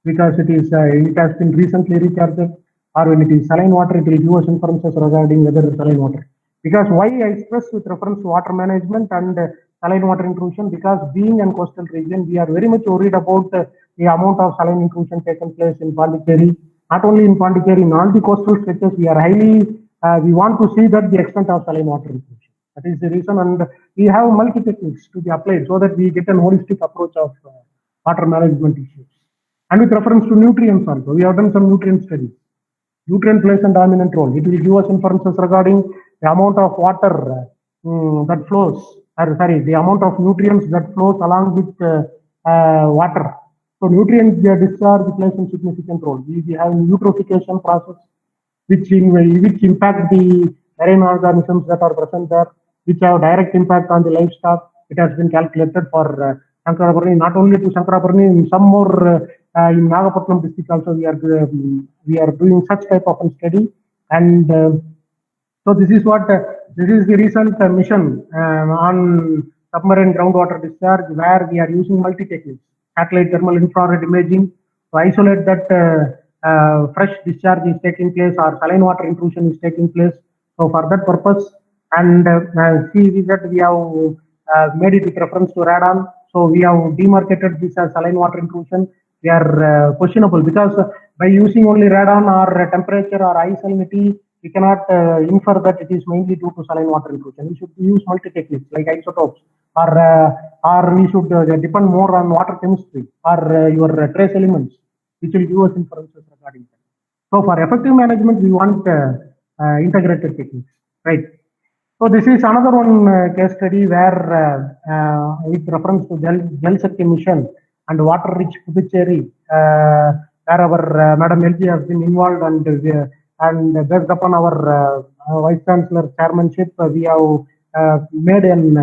because it has been recently recharged, or when it is saline water, it will give us inferences regarding whether it's saline water. Because why I stress with reference to water management and saline water intrusion, because being in coastal region, we are very much worried about the amount of saline intrusion taken place in Pondicherry. Not only in Pondicherry, in all the coastal stretches, we are we want to see that the extent of saline water intrusion. That is the reason, and we have multi techniques to be applied so that we get an holistic approach of water management issues. And with reference to nutrients also, we have done some nutrient studies. Nutrient plays a dominant role. It will give us inferences regarding the amount of water that flows, the amount of nutrients that flows along with water. So nutrient discharge plays a significant role. We have eutrophication process, which impact the marine organisms that are present there, which have direct impact on the livestock. It has been calculated for Sankarabharani, not only to Sankarabharani, in some more in Nagapattinam district also we are doing such type of study. And so this is the recent mission on submarine groundwater discharge, where we are using multi techniques, satellite thermal infrared imaging to isolate that fresh discharge is taking place or saline water intrusion is taking place. So for that purpose, and see that we have made it with reference to radon. So we have demarcated this as saline water intrusion. They are questionable because by using only radon or temperature or high salinity, we cannot infer that it is mainly due to saline water intrusion. We should use multi techniques like isotopes, or we should depend more on water chemistry or your trace elements, which will give us inferences regarding that. So for effective management, we want integrated techniques, right? So this is another one case study where with reference to Jal Shakti mission and water rich Puducherry, where our Madam LG has been involved, and based upon our Vice Chancellor chairmanship, we have made an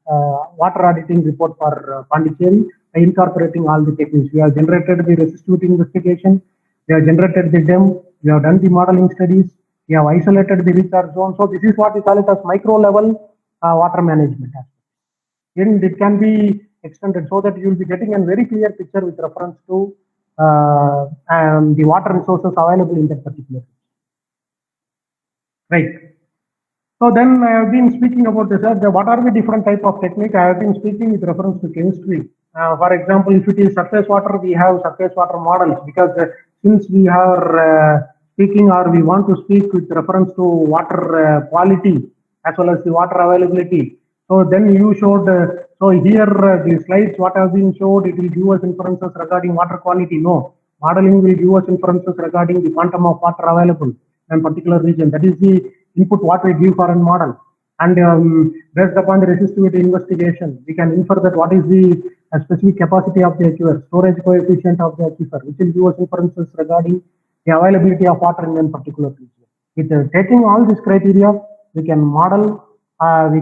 water auditing report for Pondicherry by incorporating all the techniques. We have generated the resistivity investigation, we have generated the DEM, we have done the modeling studies, we have isolated the recharge zone. So this is what we call it as micro level water management. And it can be extended so that you will be getting a very clear picture with reference to the water resources available in that particular region. Right. So then I have been speaking about this. What are the different type of technique? I have been speaking with reference to chemistry. For example, if it is surface water, we have surface water models, because since we are speaking, or we want to speak with reference to water quality as well as the water availability. So then you showed, so here the slides what have been showed, it will give us inferences regarding water quality. No, modeling will give us inferences regarding the quantum of water available in a particular region. That is the input what we give for a model. And based upon the resistivity investigation, we can infer that what is the specific capacity of the aquifer, storage coefficient of the aquifer, which will give us inferences regarding the availability of water in a particular region. With taking all these criteria, we can model and we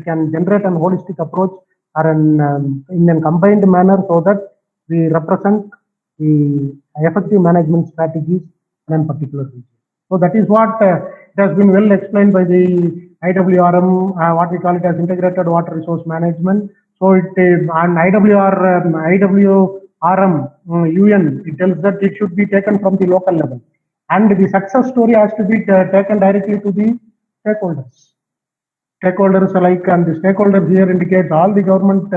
can generate an holistic approach or in a combined manner, so that we represent the effective management strategies in a particular region. So that is what it has been well explained by the IWRM, what we call it as integrated water resource management. So it and IWRM UN, it tells that it should be taken from the local level, and the success story has to be taken directly to the stakeholders. Stakeholders alike, and the stakeholders here indicates all the government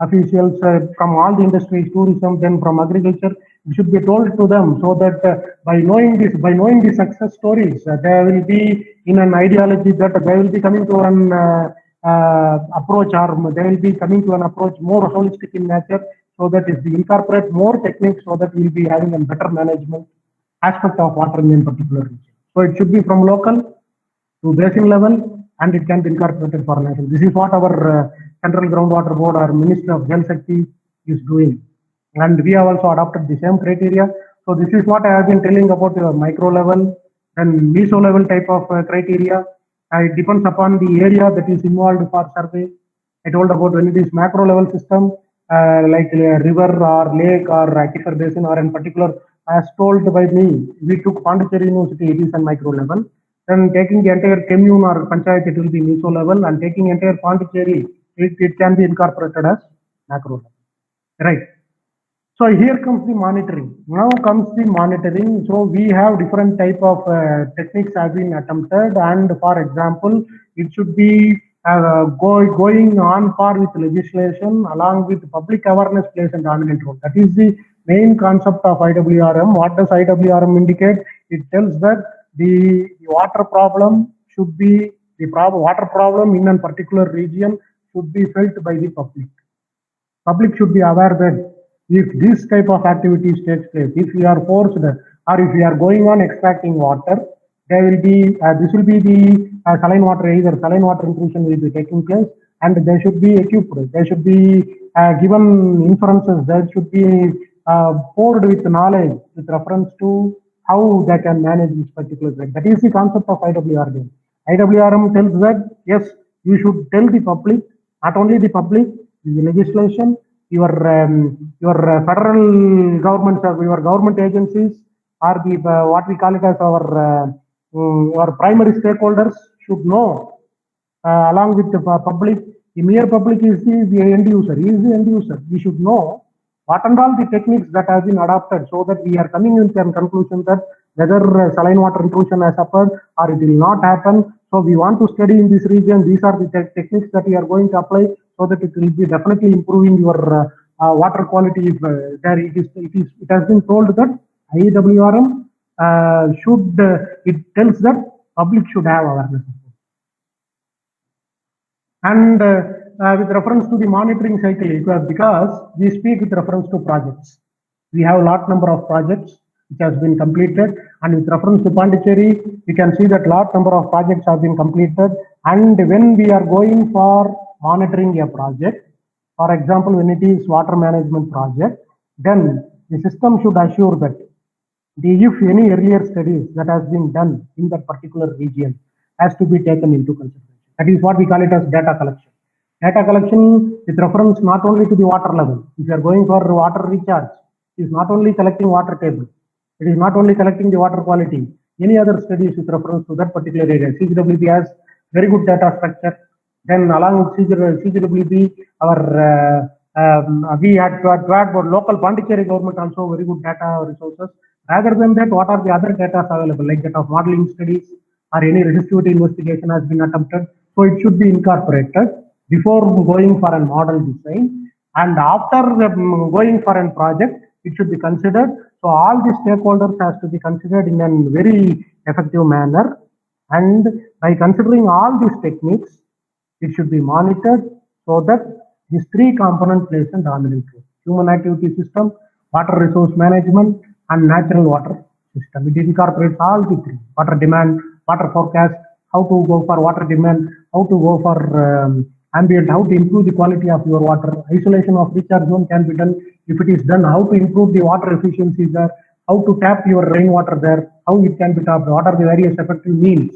officials from all the industries, tourism, then from agriculture. It should be told to them, so that by knowing the success stories, they will be in an ideology that they will be coming to an approach, or they will be coming to an approach more holistic in nature, so that if we incorporate more techniques, so that we will be having a better management aspect of water in a particular region. So it should be from local to basin level and it can be incorporated for national. This is what our Central Groundwater Board or Ministry of Jal Shakti is doing. And we have also adopted the same criteria. So this is what I have been telling about the micro level and meso level type of criteria. It depends upon the area that is involved for survey. I told about when it is macro level system, like a river or lake or aquifer basin or in particular, as told by me, we took Pondicherry University, it is on micro level. Then taking the entire commune or panchayat, it will be meso level, and taking entire Pondicherry, it can be incorporated as macro level. Right. So here comes the monitoring. Now comes the monitoring. So we have different type of techniques have been attempted, and for example, it should be going on par with legislation along with public awareness plays a dominant role. That is the main concept of IWRM. What does IWRM indicate? It tells that the water problem should be water problem in a particular region should be felt by the public. Public should be aware that if this type of activities takes place, if we are forced or if we are going on extracting water, there will be this will be the saline water, either saline water intrusion will be taking place, and they should be equipped. They should be given inferences. They should be poured with knowledge with reference to how they can manage this particular threat. That is the concept of IWRM. IWRM tells that yes, you should tell the public, not only the public, the legislation, your federal governments or your government agencies or the what we call it as our primary stakeholders should know along with the public. The mere public is the end user. He is the end user. We should know what and all the techniques that have been adopted, so that we are coming into a conclusion that whether saline water intrusion has occurred or it will not happen. So we want to study in this region. These are the techniques that we are going to apply, so that it will be definitely improving your water quality. If there it has been told that IWRM it tells that public should have awareness. And with reference to the monitoring cycle, it was because we speak with reference to projects. We have a lot number of projects which has been completed, and with reference to Pondicherry, we can see that lot number of projects have been completed. And when we are going for monitoring a project, for example, when it is water management project, then the system should assure that if any earlier studies that has been done in that particular region has to be taken into consideration. That is what we call it as data collection. Data collection with reference not only to the water level. If you are going for water recharge, it is not only collecting water table. It is not only collecting the water quality. Any other studies with reference to that particular area. CGWB has very good data structure. Then along with CGWB, we had to add for local Pondicherry government also very good data resources. Rather than that, what are the other data available, like that of modeling studies or any resistivity investigation has been attempted. So it should be incorporated before going for a model design, and after going for a project, it should be considered. So all the stakeholders has to be considered in a very effective manner, and by considering all these techniques, it should be monitored so that these three components plays a dominant role: human activity system, water resource management, and natural water system. It incorporates all the three: water demand, water forecast, how to go for water demand, how to go for ambient, how to improve the quality of your water. Isolation of recharge zone can be done. If it is done, how to improve the water efficiency there, how to tap your rainwater there, how it can be tapped, what are the various effective means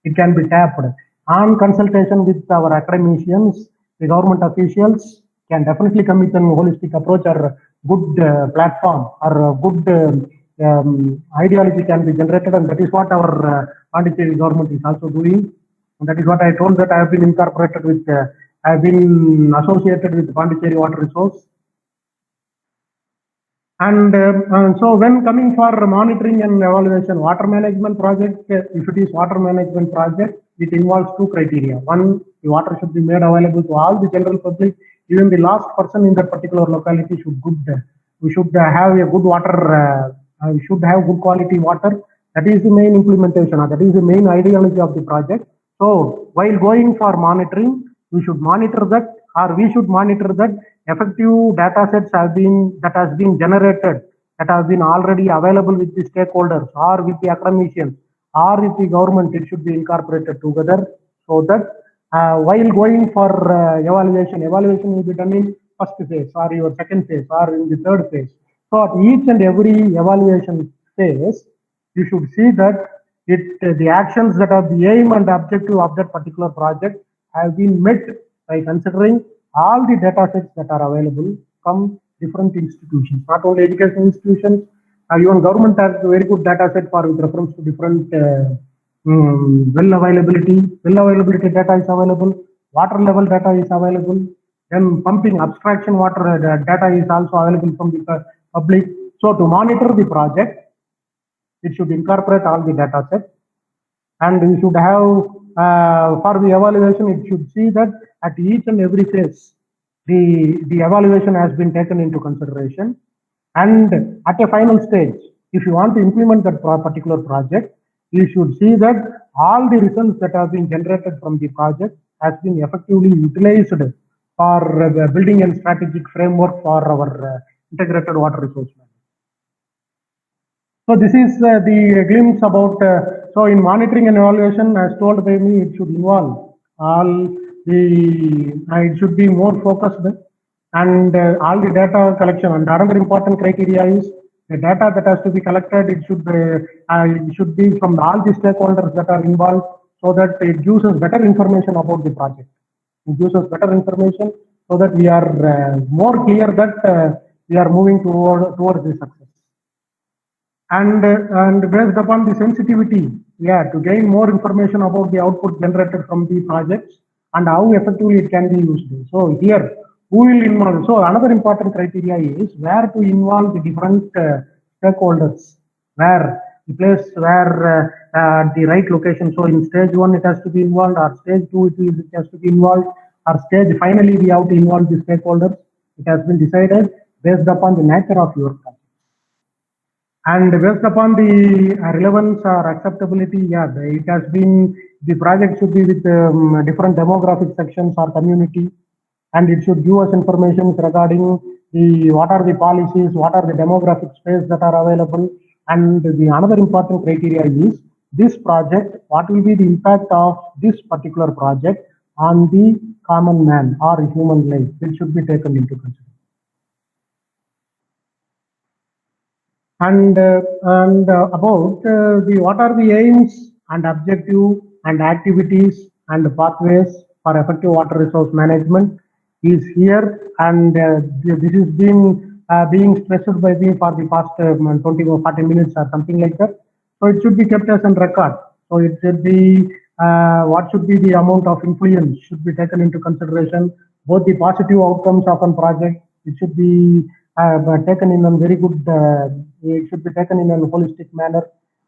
it can be tapped. On consultation with our academicians, the government officials can definitely come with a holistic approach or good platform or a good ideology can be generated, and that is what our Pondicherry government is also doing. And that is what I told, that I have been incorporated with, I have been associated with Pondicherry Water Resource. And so when coming for monitoring and evaluation, water management project, if it is water management project, it involves two criteria. One, the water should be made available to all the general public. Even the last person in that particular locality should we should have a good water, we should have good quality water. That is the main implementation, that is the main ideology of the project. So while going for monitoring, we should monitor that, or we should monitor that effective data sets has been generated, that have been already available with the stakeholders or with the academicians or with the government. It should be incorporated together so that while going for evaluation will be done in first phase or your second phase or in the third phase. So at each and every evaluation phase, you should see that the actions that are the aim and objective of that particular project have been met by considering all the data sets that are available from different institutions, not only education institutions, even government has a very good data set for with reference to different well availability data is available, water level data is available, then pumping abstraction water data is also available from the public. So to monitor the project, it should incorporate all the data sets, and we should have for the evaluation, it should see that at each and every phase, the evaluation has been taken into consideration. And at a final stage, if you want to implement that particular project, you should see that all the results that have been generated from the project has been effectively utilized for building a strategic framework for our integrated water resource management. So this is the glimpse about, so in monitoring and evaluation, as told by me, it should involve all the, it should be more focused, and all the data collection. And another important criteria is the data that has to be collected, it should be from all the stakeholders that are involved, so that it gives us better information about the project. It gives us better information so that we are more clear that we are moving towards the success. And based upon the sensitivity, to gain more information about the output generated from the projects and how effectively it can be used. So here, who will involve? So another important criteria is where to involve the different stakeholders, where the place where the right location. So in stage 1 it has to be involved, or stage 2 it has to be involved, or stage finally we have to involve the stakeholders. It has been decided based upon the nature of your project. And based upon the relevance or acceptability, it has been, the project should be with different demographic sections or community, and it should give us information regarding what are the policies, what are the demographic space that are available. And the another important criteria is this project, what will be the impact of this particular project on the common man or human life, which should be taken into consideration. And about what are the aims and objective and activities and pathways for effective water resource management is here, and this is being stressed by me for the past 20 or 40 minutes or something like that. So it should be kept as a record. So it should be what should be the amount of influence should be taken into consideration, both the positive outcomes of a project. It should be taken in a very good, it should be taken in a holistic manner.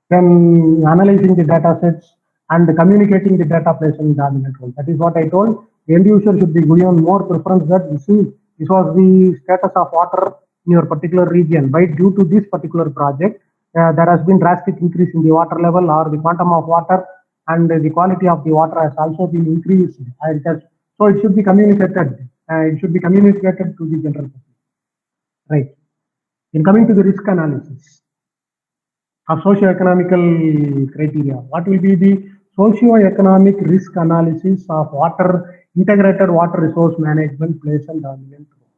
Then analyzing the data sets and communicating the data plays a dominant role. That is what I told. The end user should be given more preference that you see, this was the status of water in your particular region. But due to this particular project, there has been drastic increase in the water level or the quantum of water, and the quality of the water has also been increased. So it should be communicated. It should be communicated to the general public. Right. In coming to the risk analysis of socio-economical criteria, what will be the socio-economic risk analysis of integrated water resource management plays a dominant role.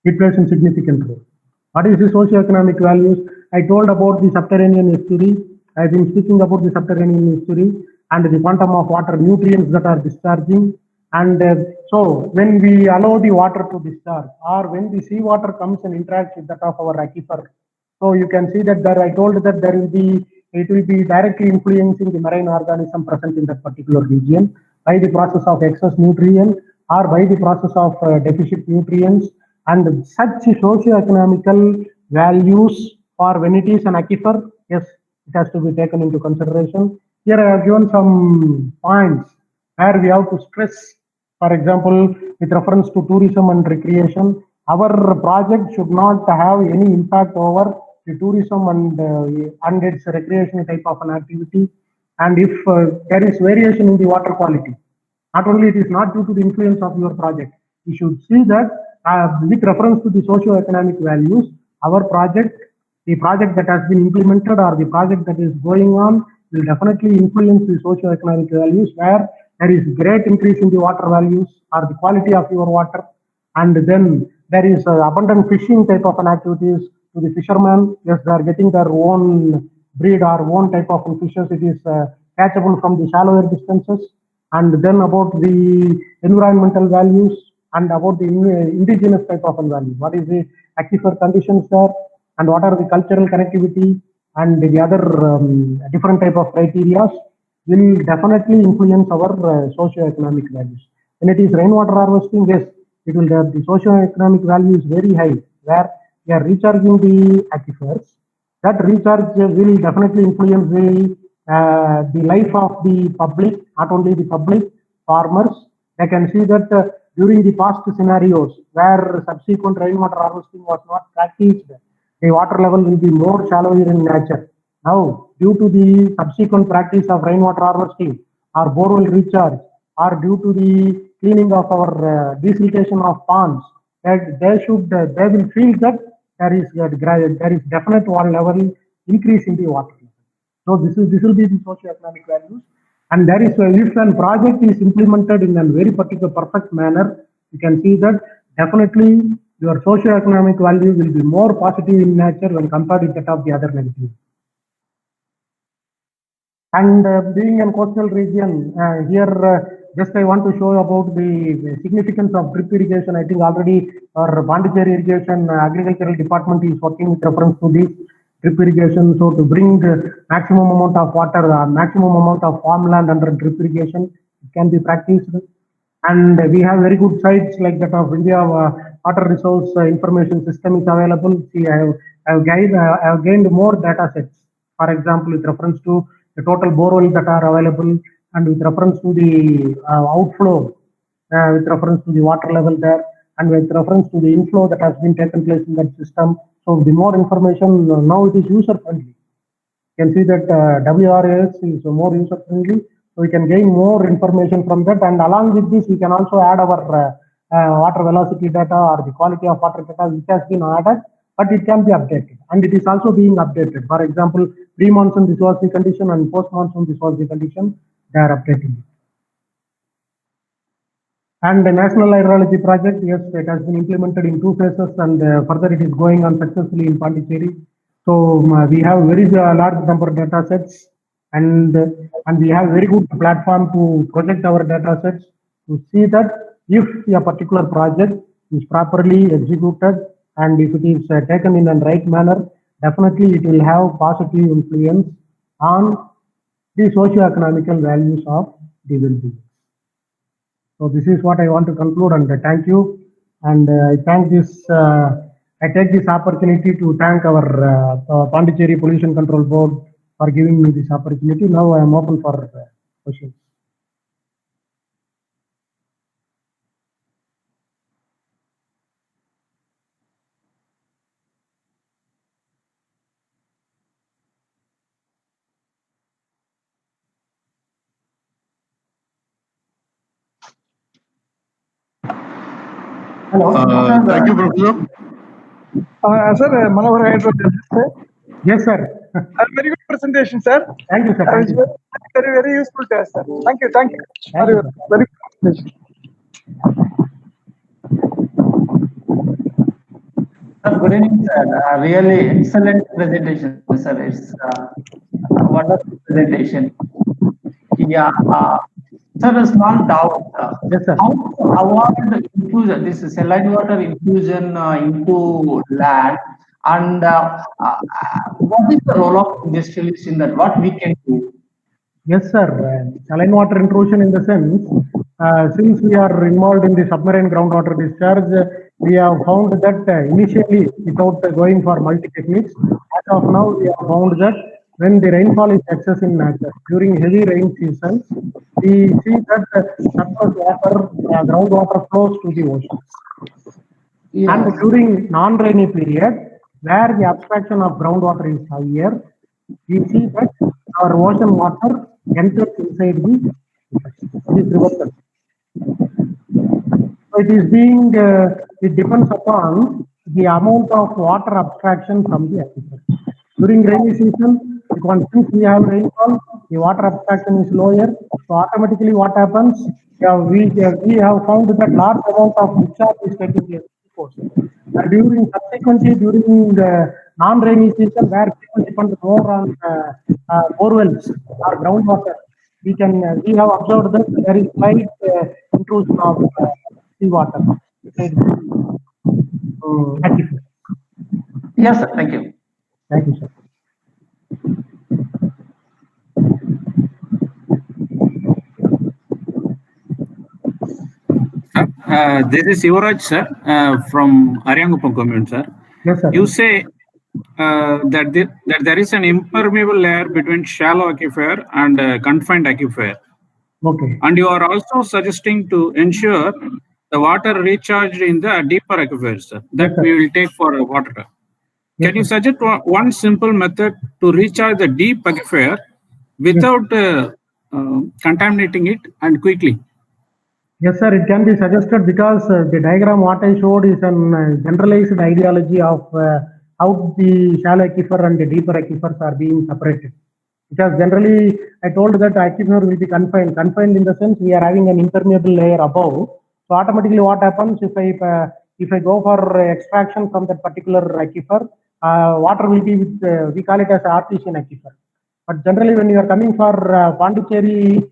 It plays a significant role. What is the socio-economic values? I told about the subterranean estuary. I've been speaking about the subterranean estuary and the quantum of water nutrients that are discharging. And so when we allow the water to discharge, or when the seawater comes and interacts with that of our aquifer, so you can see that there, I told that it will be directly influencing the marine organism present in that particular region by the process of excess nutrient or by the process of deficient nutrients. And such socio-economical values for when it is an aquifer, yes, it has to be taken into consideration. Here I have given some points where we have to stress. For example, with reference to tourism and recreation, our project should not have any impact over the tourism and its recreation type of an activity. And if there is variation in the water quality, not only it is not due to the influence of your project, you should see that with reference to the socio-economic values, our project, the project that has been implemented or the project that is going on will definitely influence the socio-economic values, where there is great increase in the water values or the quality of your water, and then there is abundant fishing type of an activities to the fishermen. Yes, they are getting their own breed or own type of fishes. It is catchable from the shallower distances. And then about the environmental values and about the indigenous type of value. What is the aquifer conditions there, and what are the cultural connectivity and the other different type of criteria will definitely influence our socio-economic values. When it is rainwater harvesting, yes, it will have the socio-economic value is very high, where we are recharging the aquifers. That recharge will definitely influence the life of the public, not only the public, farmers. I can see that during the past scenarios where subsequent rainwater harvesting was not practiced, the water level will be more shallower in nature. Now, due to the subsequent practice of rainwater harvesting or borewell recharge, or due to the cleaning of our desiltation of ponds, that they will feel that there is definite water level increase in the water level. So this will be the socio-economic values. And there is if a project is implemented in a very particular perfect manner, you can see that definitely your socio-economic value will be more positive in nature when compared with that of the other negative. And being in coastal region, here just I want to show about the significance of drip irrigation. I think already our Pondicherry irrigation agricultural department is working with reference to this drip irrigation. So to bring the maximum amount of water, maximum amount of farmland under drip irrigation, it can be practiced. And we have very good sites like that of India Water Resource Information System is available. See, I have gained more data sets. For example, with reference to the total borewells that are available, and with reference to the outflow, with reference to the water level there, and with reference to the inflow that has been taken place in that system. So the more information, now it is user friendly. You can see that WRAS is more user friendly, so we can gain more information from that. And along with this, we can also add our water velocity data or the quality of water data, which has been added, but it can be updated, and it is also being updated. For example, pre-monsoon this was the condition, and post-monsoon this was the condition. They are updating it. And the National Hydrology Project, yes, it has been implemented in 2 phases, and further it is going on successfully in Pondicherry. So we have very large number of data sets, and we have very good platform to project our data sets to see that if a particular project is properly executed, and if it is taken in the right manner, definitely it will have positive influence on the socio-economical values of the well-being. So this is what I want to conclude, and thank you. And I take this opportunity to thank our Pondicherry Pollution Control Board for giving me this opportunity. Now I am open for questions. Hello. Thank you, Professor. Sir, Manohar Hydrogen. Yes, sir. Very good presentation, sir. Thank you, sir. Thank you. Very useful to us, sir. Thank you. Thank you, Very sir. good presentation. Good evening, sir. Really excellent presentation, sir. It's a wonderful presentation. Yeah, sir, a small doubt. Yes, sir. How to avoid infusion, this saline water infusion into land, and what is the role of industrialists in that? What we can do? Yes, sir. Saline water intrusion in the sense, since we are involved in the submarine groundwater discharge, we have found that initially, without going for multi-techniques, as of now, we have found that when the rainfall is excess in nature, during heavy rain seasons, we see that surface water, groundwater flows to the ocean. Yeah. And during non-rainy period, where the abstraction of groundwater is higher, we see that our ocean water enters inside the it is reversal. So it is being, it depends upon the amount of water abstraction from the aquifer. During rainy season, since we have rainfall, the water abstraction is lower. So automatically what happens? We have found that large amount of discharge is taking place. And subsequently during the non-rainy season, where people depend more on borewells or groundwater, we have observed that there is slight intrusion of seawater. Aquifer. Yes, sir. Thank you. Thank you, sir. This is Yuvraj, sir, from Ariangupam commune, sir. Yes, sir. You say that there is an impermeable layer between shallow aquifer and confined aquifer. Okay. And you are also suggesting to ensure the water recharged in the deeper aquifers, sir, that Yes, sir. we will take for water. Yes, Can you sir. suggest one simple method to recharge the deep aquifer without contaminating it and quickly? Yes, sir, it can be suggested because the diagram what I showed is an generalized ideology of how the shallow aquifer and the deeper aquifers are being separated. Because generally, I told that aquifer will be confined. Confined in the sense we are having an impermeable layer above. So automatically, what happens if I go for extraction from that particular aquifer, water will be with we call it as artesian aquifer. But generally, when you are coming for Pondicherry,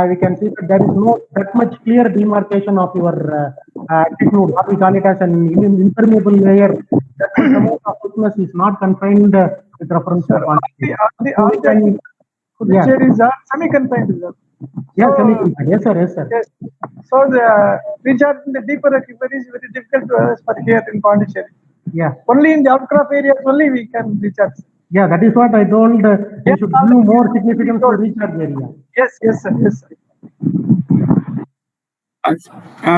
we can see that there is no that much clear demarcation of your active node. What we call it as an impermeable layer. That much amount of thickness is not confined with reference to Pondicherry. Puducherry is semi-confined. Sir. Yes, semi-confined. Yes, sir. Yes, sir. Yes. So the recharge in the deeper aquifer is very difficult to us for here in Pondicherry. Yeah. Only in the outcrop areas only we can recharge. Yeah, that is what I told. We should give more significance to recharge area. Yes, yes, sir. Yes, sir.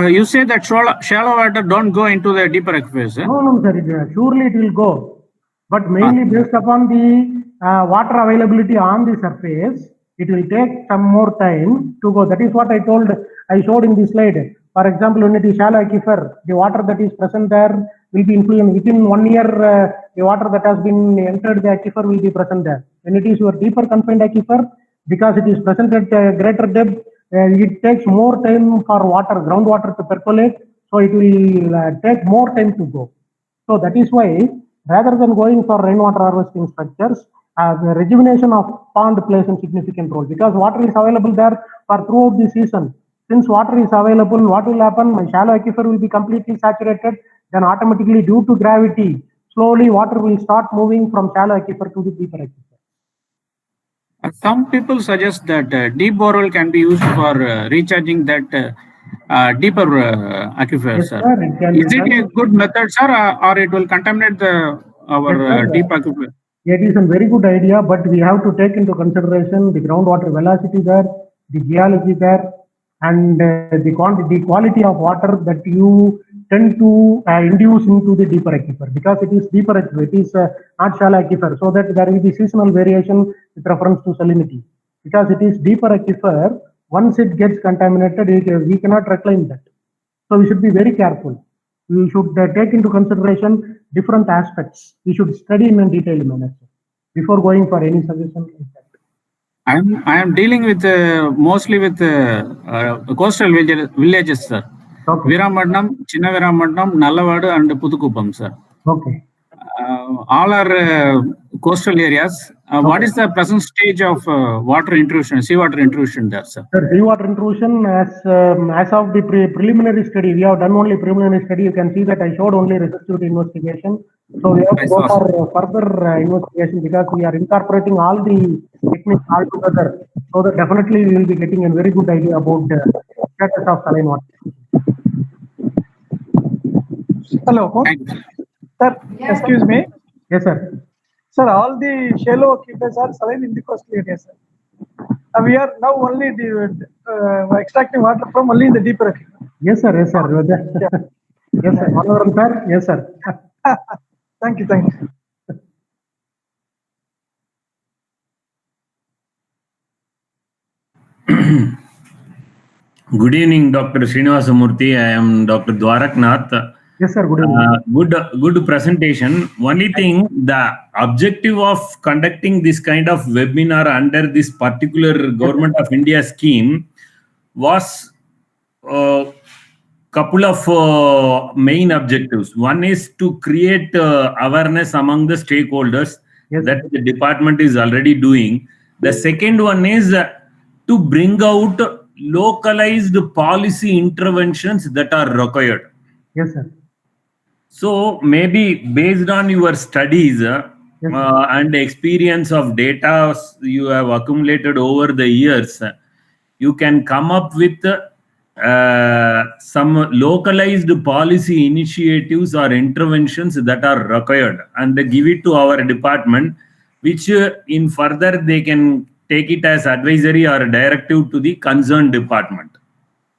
You say that shallow water don't go into the deeper aquifers, sir? No, sir. Surely it will go, but mainly based upon the water availability on the surface, it will take some more time to go. That is what I showed in the slide. For example, when it is shallow aquifer, the water that is present there will be influenced within 1 year. The water that has been entered the aquifer will be present there. When it is your deeper confined aquifer, because it is present at greater depth, it takes more time for groundwater to percolate. So it will take more time to go. So that is why, rather than going for rainwater harvesting structures, the rejuvenation of pond plays a significant role because water is available there for throughout the season. Since water is available, what will happen? My shallow aquifer will be completely saturated. Then automatically, due to gravity, slowly water will start moving from shallow aquifer to the deeper aquifer. Some people suggest that deep borewell can be used for recharging that deeper aquifer, Yes, sir. sir, it can Is be it a done. good method, sir, or it will contaminate our deep aquifer? It is a very good idea, but we have to take into consideration the groundwater velocity there, the geology there, and the quality of water that you tend to induce into the deeper aquifer because it is deeper aquifer, it is not shallow aquifer, so that there will be seasonal variation with reference to salinity. Because it is deeper aquifer, once it gets contaminated, we cannot reclaim that. So we should be very careful. We should take into consideration different aspects. We should study in a detailed manner before going for any suggestion like that. I am dealing with mostly with coastal villages, sir. Okay. Veerampatnam, Chinna Veerampatnam, Nallavadu, and Puthukkuppam, sir. Okay. All are coastal areas. What is the present stage of water intrusion, seawater intrusion there, sir? Sir, seawater intrusion, as of the preliminary study, we have done only preliminary study. You can see that I showed only resistivity investigation. So we have to go for further investigation because we are incorporating all the techniques all together. So that definitely we will be getting a very good idea about the status of saline water. Hello. Sir, excuse me. Yes, sir. Sir, all the shallow aquifers are saline in the coastal area, sir. We are now only extracting water from only in the deeper aquifer. Yes, sir. Yes, sir. Yes, sir. Honorable sir. Yes, sir. Thank you. Thank you. Good evening, Dr. Srinivasamurthy. I am Dr. Dwaraknath. Yes, sir. Good evening. Good presentation. Only thing, the objective of conducting this kind of webinar under this particular Government of India scheme was couple of main objectives. One is to create awareness among the stakeholders Yes, that sir. the department is already doing. The second one is to bring out localized policy interventions that are required. Yes, sir. So maybe based on your studies Yes, sir. and experience of data you have accumulated over the years, you can come up with some localized policy initiatives or interventions that are required and give it to our department, which in further they can take it as advisory or directive to the concerned department,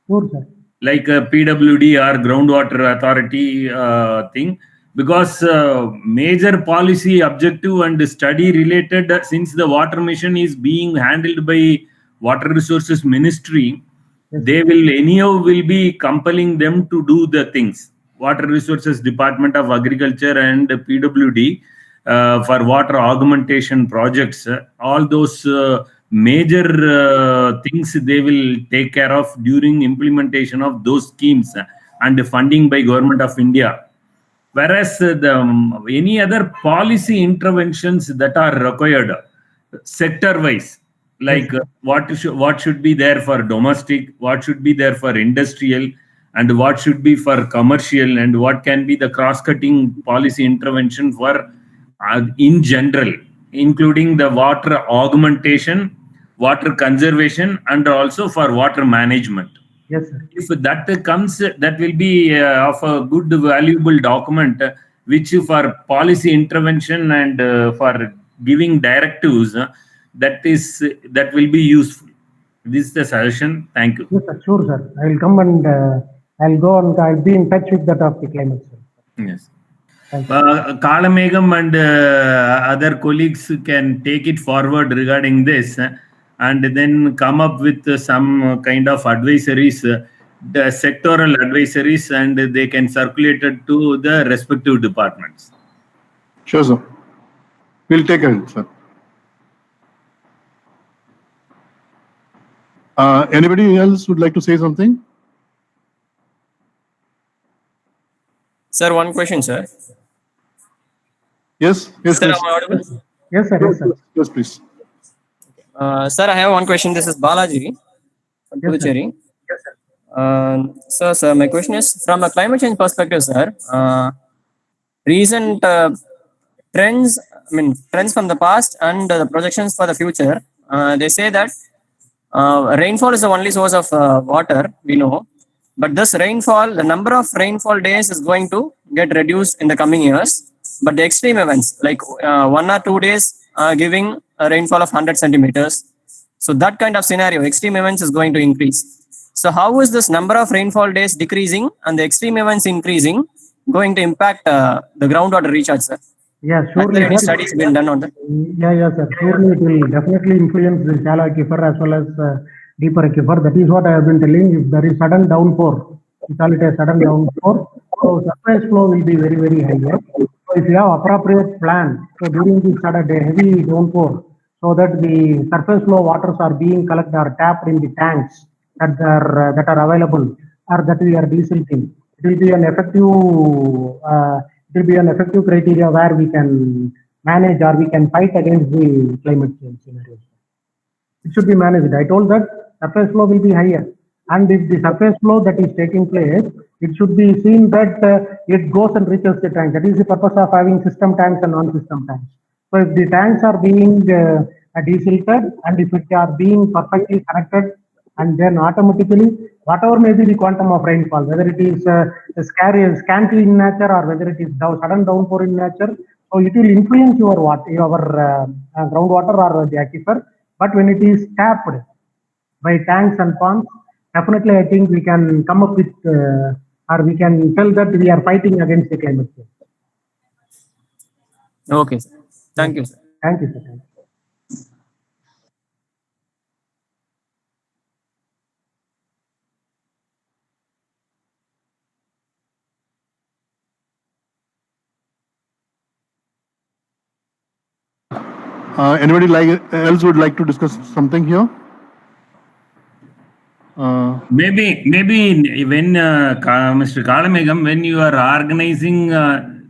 Sure, sir. like a PWD or groundwater authority thing, because major policy objective and study related, since the water mission is being handled by Water Resources Ministry, Yes, they will anyhow will be compelling them to do the things. Water Resources Department of Agriculture and PWD for water augmentation projects, all those major things they will take care of during implementation of those schemes and funding by Government of India. Whereas any other policy interventions that are required sector wise, like what should be there for domestic, what should be there for industrial, and what should be for commercial, and what can be the cross-cutting policy intervention for in general, including the water augmentation, water conservation, and also for water management. Yes, sir. If that comes, that will be of a good valuable document which for policy intervention and for giving directives, that will be useful. This is the suggestion. Thank you. Yes, sir. Sure, sir. I will come and I'll go and I'll be in touch with that of the climate, sir. Yes. Thank you. Kalamegam and other colleagues can take it forward regarding this and then come up with some kind of advisories, the sectoral advisories, and they can circulate it to the respective departments. Sure, sir. We'll take it, sir. Anybody else would like to say something? Sir, one question, sir. Yes, yes, Sir, yes. am I audible? Yes, sir. Yes, sir. Yes, please. Sir, I have one question. This is Balaji from Yes, sir. Puducherry. Sir, my question is from a climate change perspective, sir. Recent trends, trends from the past and the projections for the future. They say that rainfall is the only source of water, we know. But this rainfall, the number of rainfall days is going to get reduced in the coming years. But the extreme events, like 1 or 2 days giving a rainfall of 100 centimeters. So that kind of scenario, extreme events is going to increase. So how is this number of rainfall days decreasing and the extreme events increasing going to impact the groundwater recharge, sir? Yeah, Are surely. there any sir. studies been done on that? Yeah, sir. Surely it will definitely influence the shallow aquifer as well as deeper aquifer. That is what I have been telling. If there is sudden downpour, we call it a sudden downpour, so surface flow will be very, very high. So if you have appropriate plan, so during the sudden heavy downpour, so that the surface flow waters are being collected or tapped in the tanks that are available or that we are desilting, it will be an effective criteria where we can manage or we can fight against the climate change scenarios. It should be managed. I told that surface flow will be higher, and if the surface flow that is taking place, it should be seen that it goes and reaches the tank. That is the purpose of having system tanks and non-system tanks. So if the tanks are being desilted and if it are being perfectly connected, and then automatically whatever may be the quantum of rainfall, whether it is scanty in nature or whether it is sudden downpour in nature, so it will influence your groundwater or the aquifer. But when it is tapped by tanks and ponds, definitely I think we can come up with or we can tell that we are fighting against the climate change. Okay, sir. Thank you, sir. Thank you, sir. Thank you. Anybody else would like to discuss something here? Maybe when Mr. Kalamegam, when you are organizing,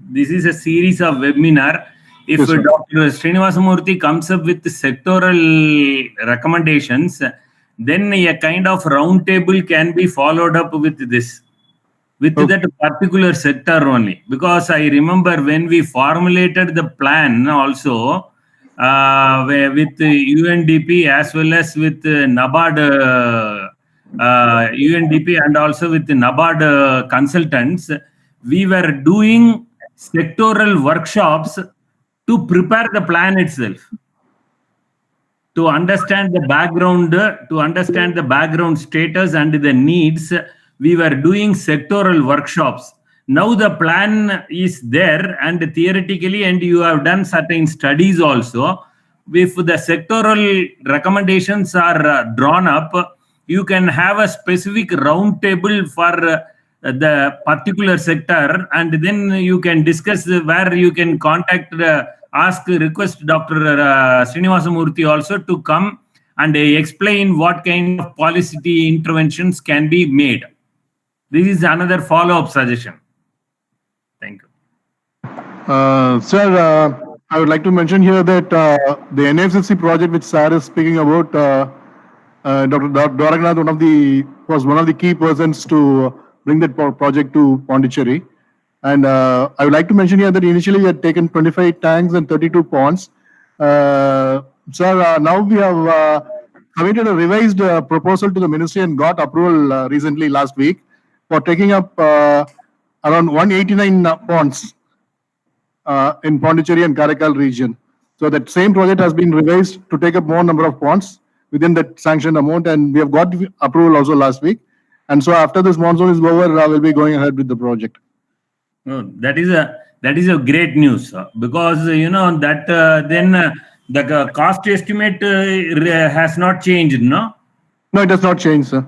this is a series of webinar. If Yes, sir. Dr. Srinivasamurthy comes up with sectoral recommendations, then a kind of round table can be followed up with this, with Okay. that particular sector only. Because I remember when we formulated the plan also, with UNDP as well as with NABARD, UNDP and also with the NABARD consultants, we were doing sectoral workshops to prepare the plan itself, to understand the background status and the needs. We were doing sectoral workshops. Now the plan is there, and theoretically, and you have done certain studies also. If the sectoral recommendations are drawn up, you can have a specific round table for the particular sector, and then you can discuss where you can contact, request Dr. Srinivasamurthy also to come and explain what kind of policy interventions can be made. This is another follow-up suggestion. Thank you. Sir, I would like to mention here that the NFCC project which Sir is speaking about, Dr. Dwaraganath was one of the key persons to bring that project to Pondicherry. And I would like to mention here that initially we had taken 25 tanks and 32 ponds. Sir, now we have submitted a revised proposal to the ministry and got approval recently last week for taking up around 189 ponds in Pondicherry and Karaikal region. So that same project has been revised to take up more number of ponds within that sanctioned amount, and we have got approval also last week. And so after this monsoon is over, we'll be going ahead with the project. No, that is a great news, because that then the cost estimate has not changed, no? No, it does not change, sir.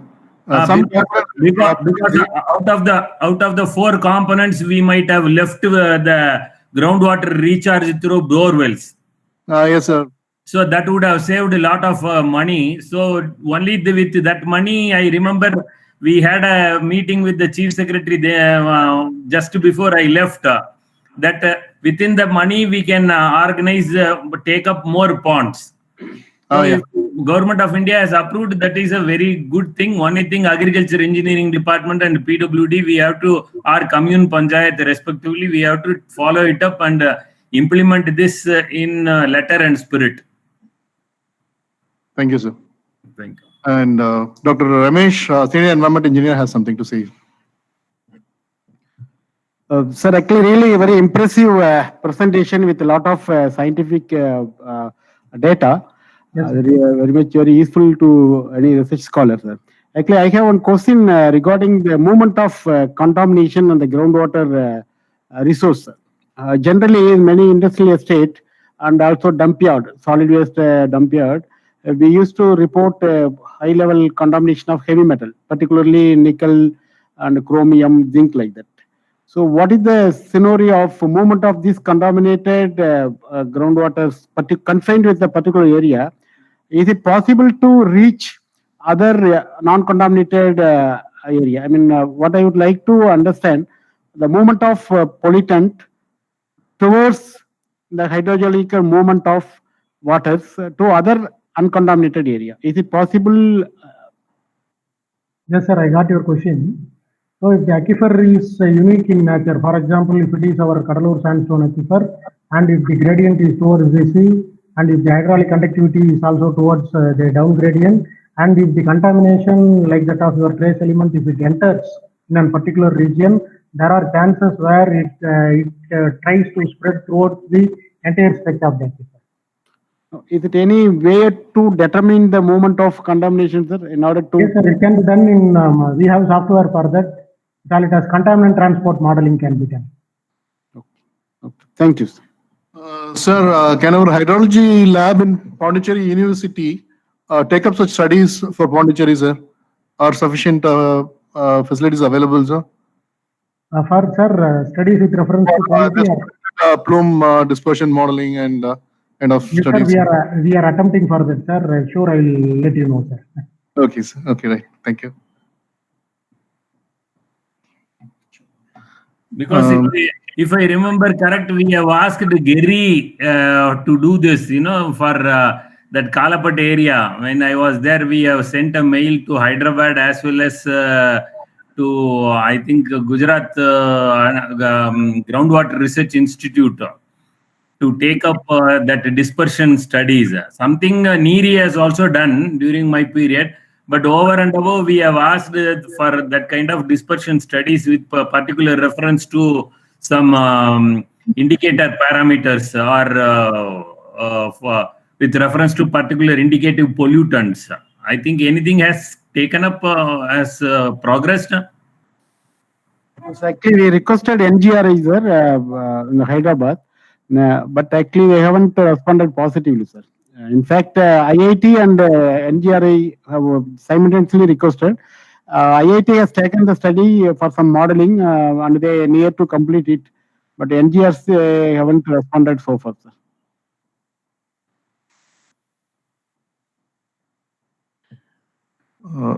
Because out of the four components, we might have left the groundwater recharge through bore wells. Yes, sir. So that would have saved a lot of money. So only with that money, I remember we had a meeting with the chief secretary there just before I left. That within the money we can organize, take up more ponds. So if Government of India has approved, that is a very good thing. Only thing, Agriculture Engineering Department and PWD, we have to, our commune panchayat respectively, we have to follow it up and implement this in letter and spirit. Thank you, sir. Thank you. And Dr. Ramesh, Senior Environment Engineer, has something to say. Sir, actually, really a very impressive presentation with a lot of scientific data. Yes. Very much very useful to any research scholar, sir. Actually, I have one question regarding the movement of contamination on the groundwater resource. Generally, in many industrial estate and also dump yard, solid waste dump yard, we used to report high-level contamination of heavy metal, particularly nickel and chromium, zinc, like that. So what is the scenario of movement of this contaminated groundwater confined with a particular area? Is it possible to reach other non-contaminated area? I mean, what I would like to understand, the movement of pollutant towards the hydrogeological movement of waters to other uncontaminated area. Is it possible? Yes, sir, I got your question. So if the aquifer is unique in nature, for example, if it is our Kadalur sandstone aquifer, and if the gradient is towards the sea, and if the hydraulic conductivity is also towards the down gradient, and if the contamination like that of your trace element, if it enters in a particular region, there are chances where it tries to spread throughout the entire spectrum of the aquifer. Is it any way to determine the movement of contamination, sir, in order to? Yes, sir, it can be done in, we have software for that. Call it as contaminant transport modeling can be done. Okay. Thank you, sir. Sir, can our hydrology lab in Pondicherry University take up such studies for Pondicherry, sir? Are sufficient facilities available, sir? For sir, studies with reference to quality. Plume dispersion modeling and kind of Yes, sir, studies? we are attempting for that, sir. Sure, I will let you know, sir. Okay, sir. Okay, right. Thank you. Because if I remember correct, we have asked Gary to do this, for that Kalapat area. When I was there, we have sent a mail to Hyderabad as well as to, I think, Gujarat Groundwater Research Institute to take up that dispersion studies. Something NEERI has also done during my period. But over and above, we have asked for that kind of dispersion studies with particular reference to some indicator parameters or with reference to particular indicative pollutants. I think anything has taken up as progressed. So actually, we requested NGRI, sir, in Hyderabad, but actually they haven't responded positively, sir. In fact, IIT and NGRI have simultaneously requested. IIT has taken the study for some modeling and they are near to complete it, but NGRI haven't responded so far, sir.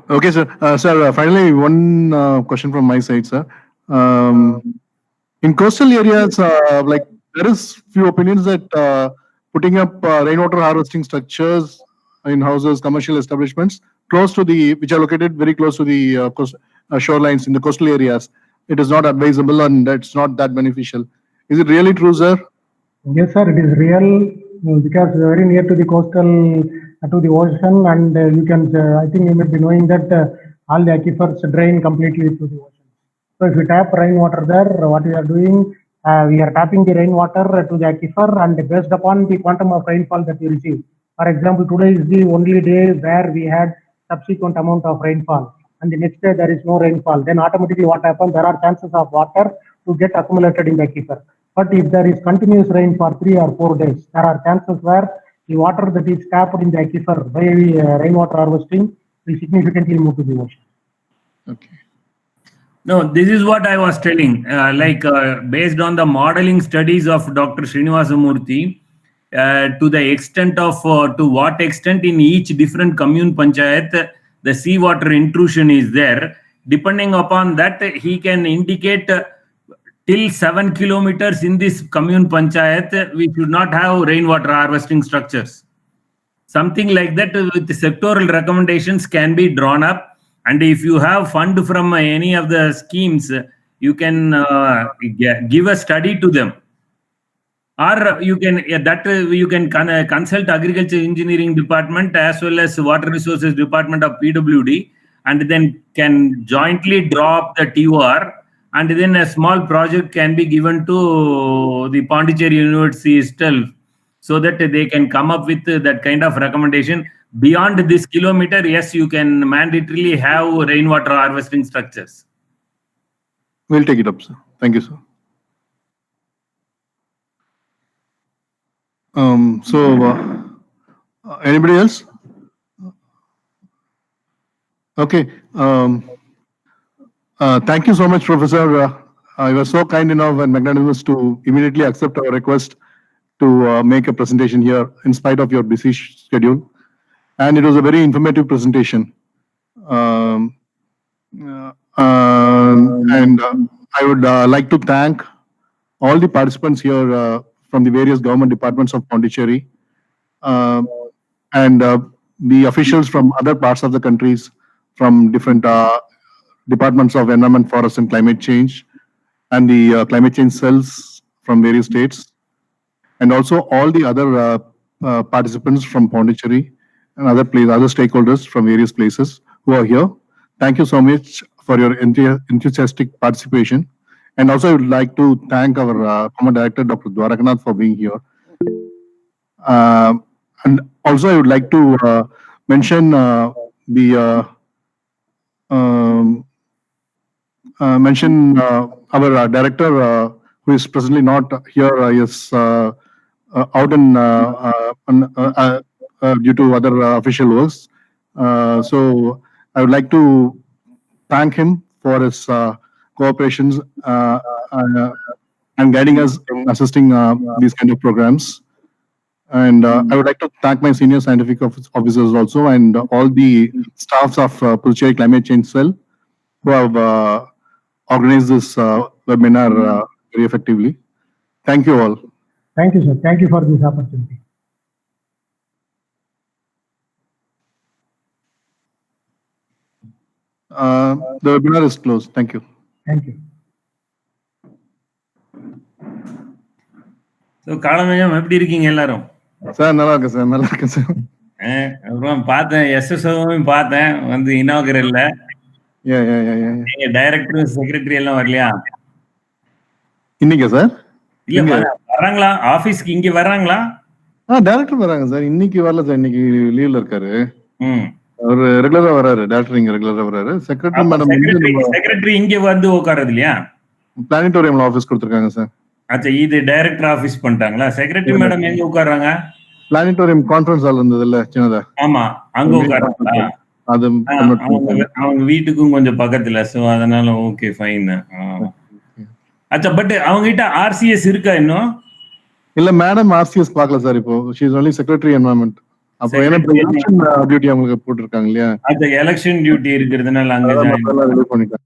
Okay, sir. Sir, finally, one question from my side, sir. In coastal areas, like there is few opinions that putting up rainwater harvesting structures in houses, commercial establishments, which are located very close to the shorelines in the coastal areas, it is not advisable and it's not that beneficial. Is it really true, sir? Yes, sir, it is real because very near to the coastal, to the ocean, and you can, I think you may be knowing that all the aquifers drain completely to the ocean. So if you tap rainwater there, what we are doing, we are tapping the rainwater to the aquifer and based upon the quantum of rainfall that we receive. For example, today is the only day where we had subsequent amount of rainfall and the next day there is no rainfall. Then automatically what happens, there are chances of water to get accumulated in the aquifer. But if there is continuous rain for 3 or 4 days, there are chances where the water that is tapped in the aquifer by rainwater harvesting will significantly move to the ocean. Okay. No, this is what I was telling. Based on the modeling studies of Dr. Srinivasa Murthy, to the extent of to what extent in each different commune panchayat the seawater intrusion is there. Depending upon that, he can indicate till 7 kilometers in this commune panchayat, we should not have rainwater harvesting structures. Something like that with sectoral recommendations can be drawn up. And if you have fund from any of the schemes, you can give a study to them. Or you can consult Agriculture Engineering Department as well as Water Resources Department of PWD, and then can jointly draw up the TOR, and then a small project can be given to the Pondicherry University itself, so that they can come up with that kind of recommendation. Beyond this kilometer, yes, you can mandatorily have rainwater harvesting structures. We'll take it up, sir. Thank you, sir. Anybody else? Okay. Thank you so much, Professor. You were so kind enough and magnanimous to immediately accept our request to make a presentation here in spite of your busy schedule. And it was a very informative presentation. And I would like to thank all the participants here from the various government departments of Pondicherry and the officials from other parts of the countries, from different departments of environment, forest and climate change, and the climate change cells from various states, and also all the other participants from Pondicherry and other stakeholders from various places who are here. Thank you so much for your enthusiastic participation. And also I would like to thank our Common Director, Dr. Dwarakanath, for being here. And also I would like to mention our director, who is presently not here, is out due to other official works. So I would like to thank him for his cooperations and guiding us in assisting these kind of programs. And I would like to thank my senior scientific officers also and all the staffs of Puducherry Climate Change Cell who have organized this webinar very effectively. Thank you all. Thank you, sir. Thank you for this opportunity. The webinar is closed. Thank you. Thank you. So Kalamegam எப்படி இருக்கீங்க எல்லாரும்? Sir நல்லா இருக்கேன் sir, நல்லா இருக்கேன் sir. அப்புறம் பார்த்தேன், எஸ்எஸ்ஓவும் பார்த்தேன் வந்து இனாகரல்ல. நீங்க டைரக்டர் செக்ரட்டரி எல்லாம் வரலையா? இன்னைக்கா சார்? இல்ல வர்றாங்களா ஆபீஸ்க்கு? இங்க வர்றாங்களா? டைரக்டர் வராங்க சார். இன்னைக்கு வரல சார், இன்னைக்கு லீவ்ல இருக்காரு. அவர் ரெகுலரா வராரு, டைரக்டர் இங்க ரெகுலரா வராரு. செக்ரட்டரி மேடம் செக்ரட்டரி இங்க வந்து உட்காரது இல்லையா? பிளானிட்டோரியம்ல ஆபீஸ் கொடுத்துருக்காங்க சார். அச்சா, இது டைரக்டர் ஆபீஸ் பண்ணிட்டாங்களா? செக்ரட்டரி மேடம் எங்க உட்கார்றாங்க? பிளானிட்டோரியம் கான்ஃபரன்ஸ் ஹால் இருந்தது இல்ல சின்னதா? ஆமா, அங்க உட்கார்றாங்களா? அது அவங்க வீட்டுக்கும் கொஞ்சம் பக்கத்துல, சோ அதனால ஓகே ஃபைன். அச்சா, பட் அவங்க கிட்ட ஆர்சிஎஸ் இருக்கா இன்னும்? இல்ல மேடம், ஆர்சிஎஸ் பார்க்கல சார். இப்போ ஷீ இஸ் ஒன்லி செக்ரட்டரி என்வயரன்மெண்ட். அப்போ ஏன்னா எலெக்ஷன் டியூட்டி அவங்களுக்கு போட்டுருக்காங்க இல்லையா? அச்சா, எலெக்ஷன் டியூட்டி இருக்கிறதுனால அங்க ரிலீவ் பண்ணிட்டாங்க.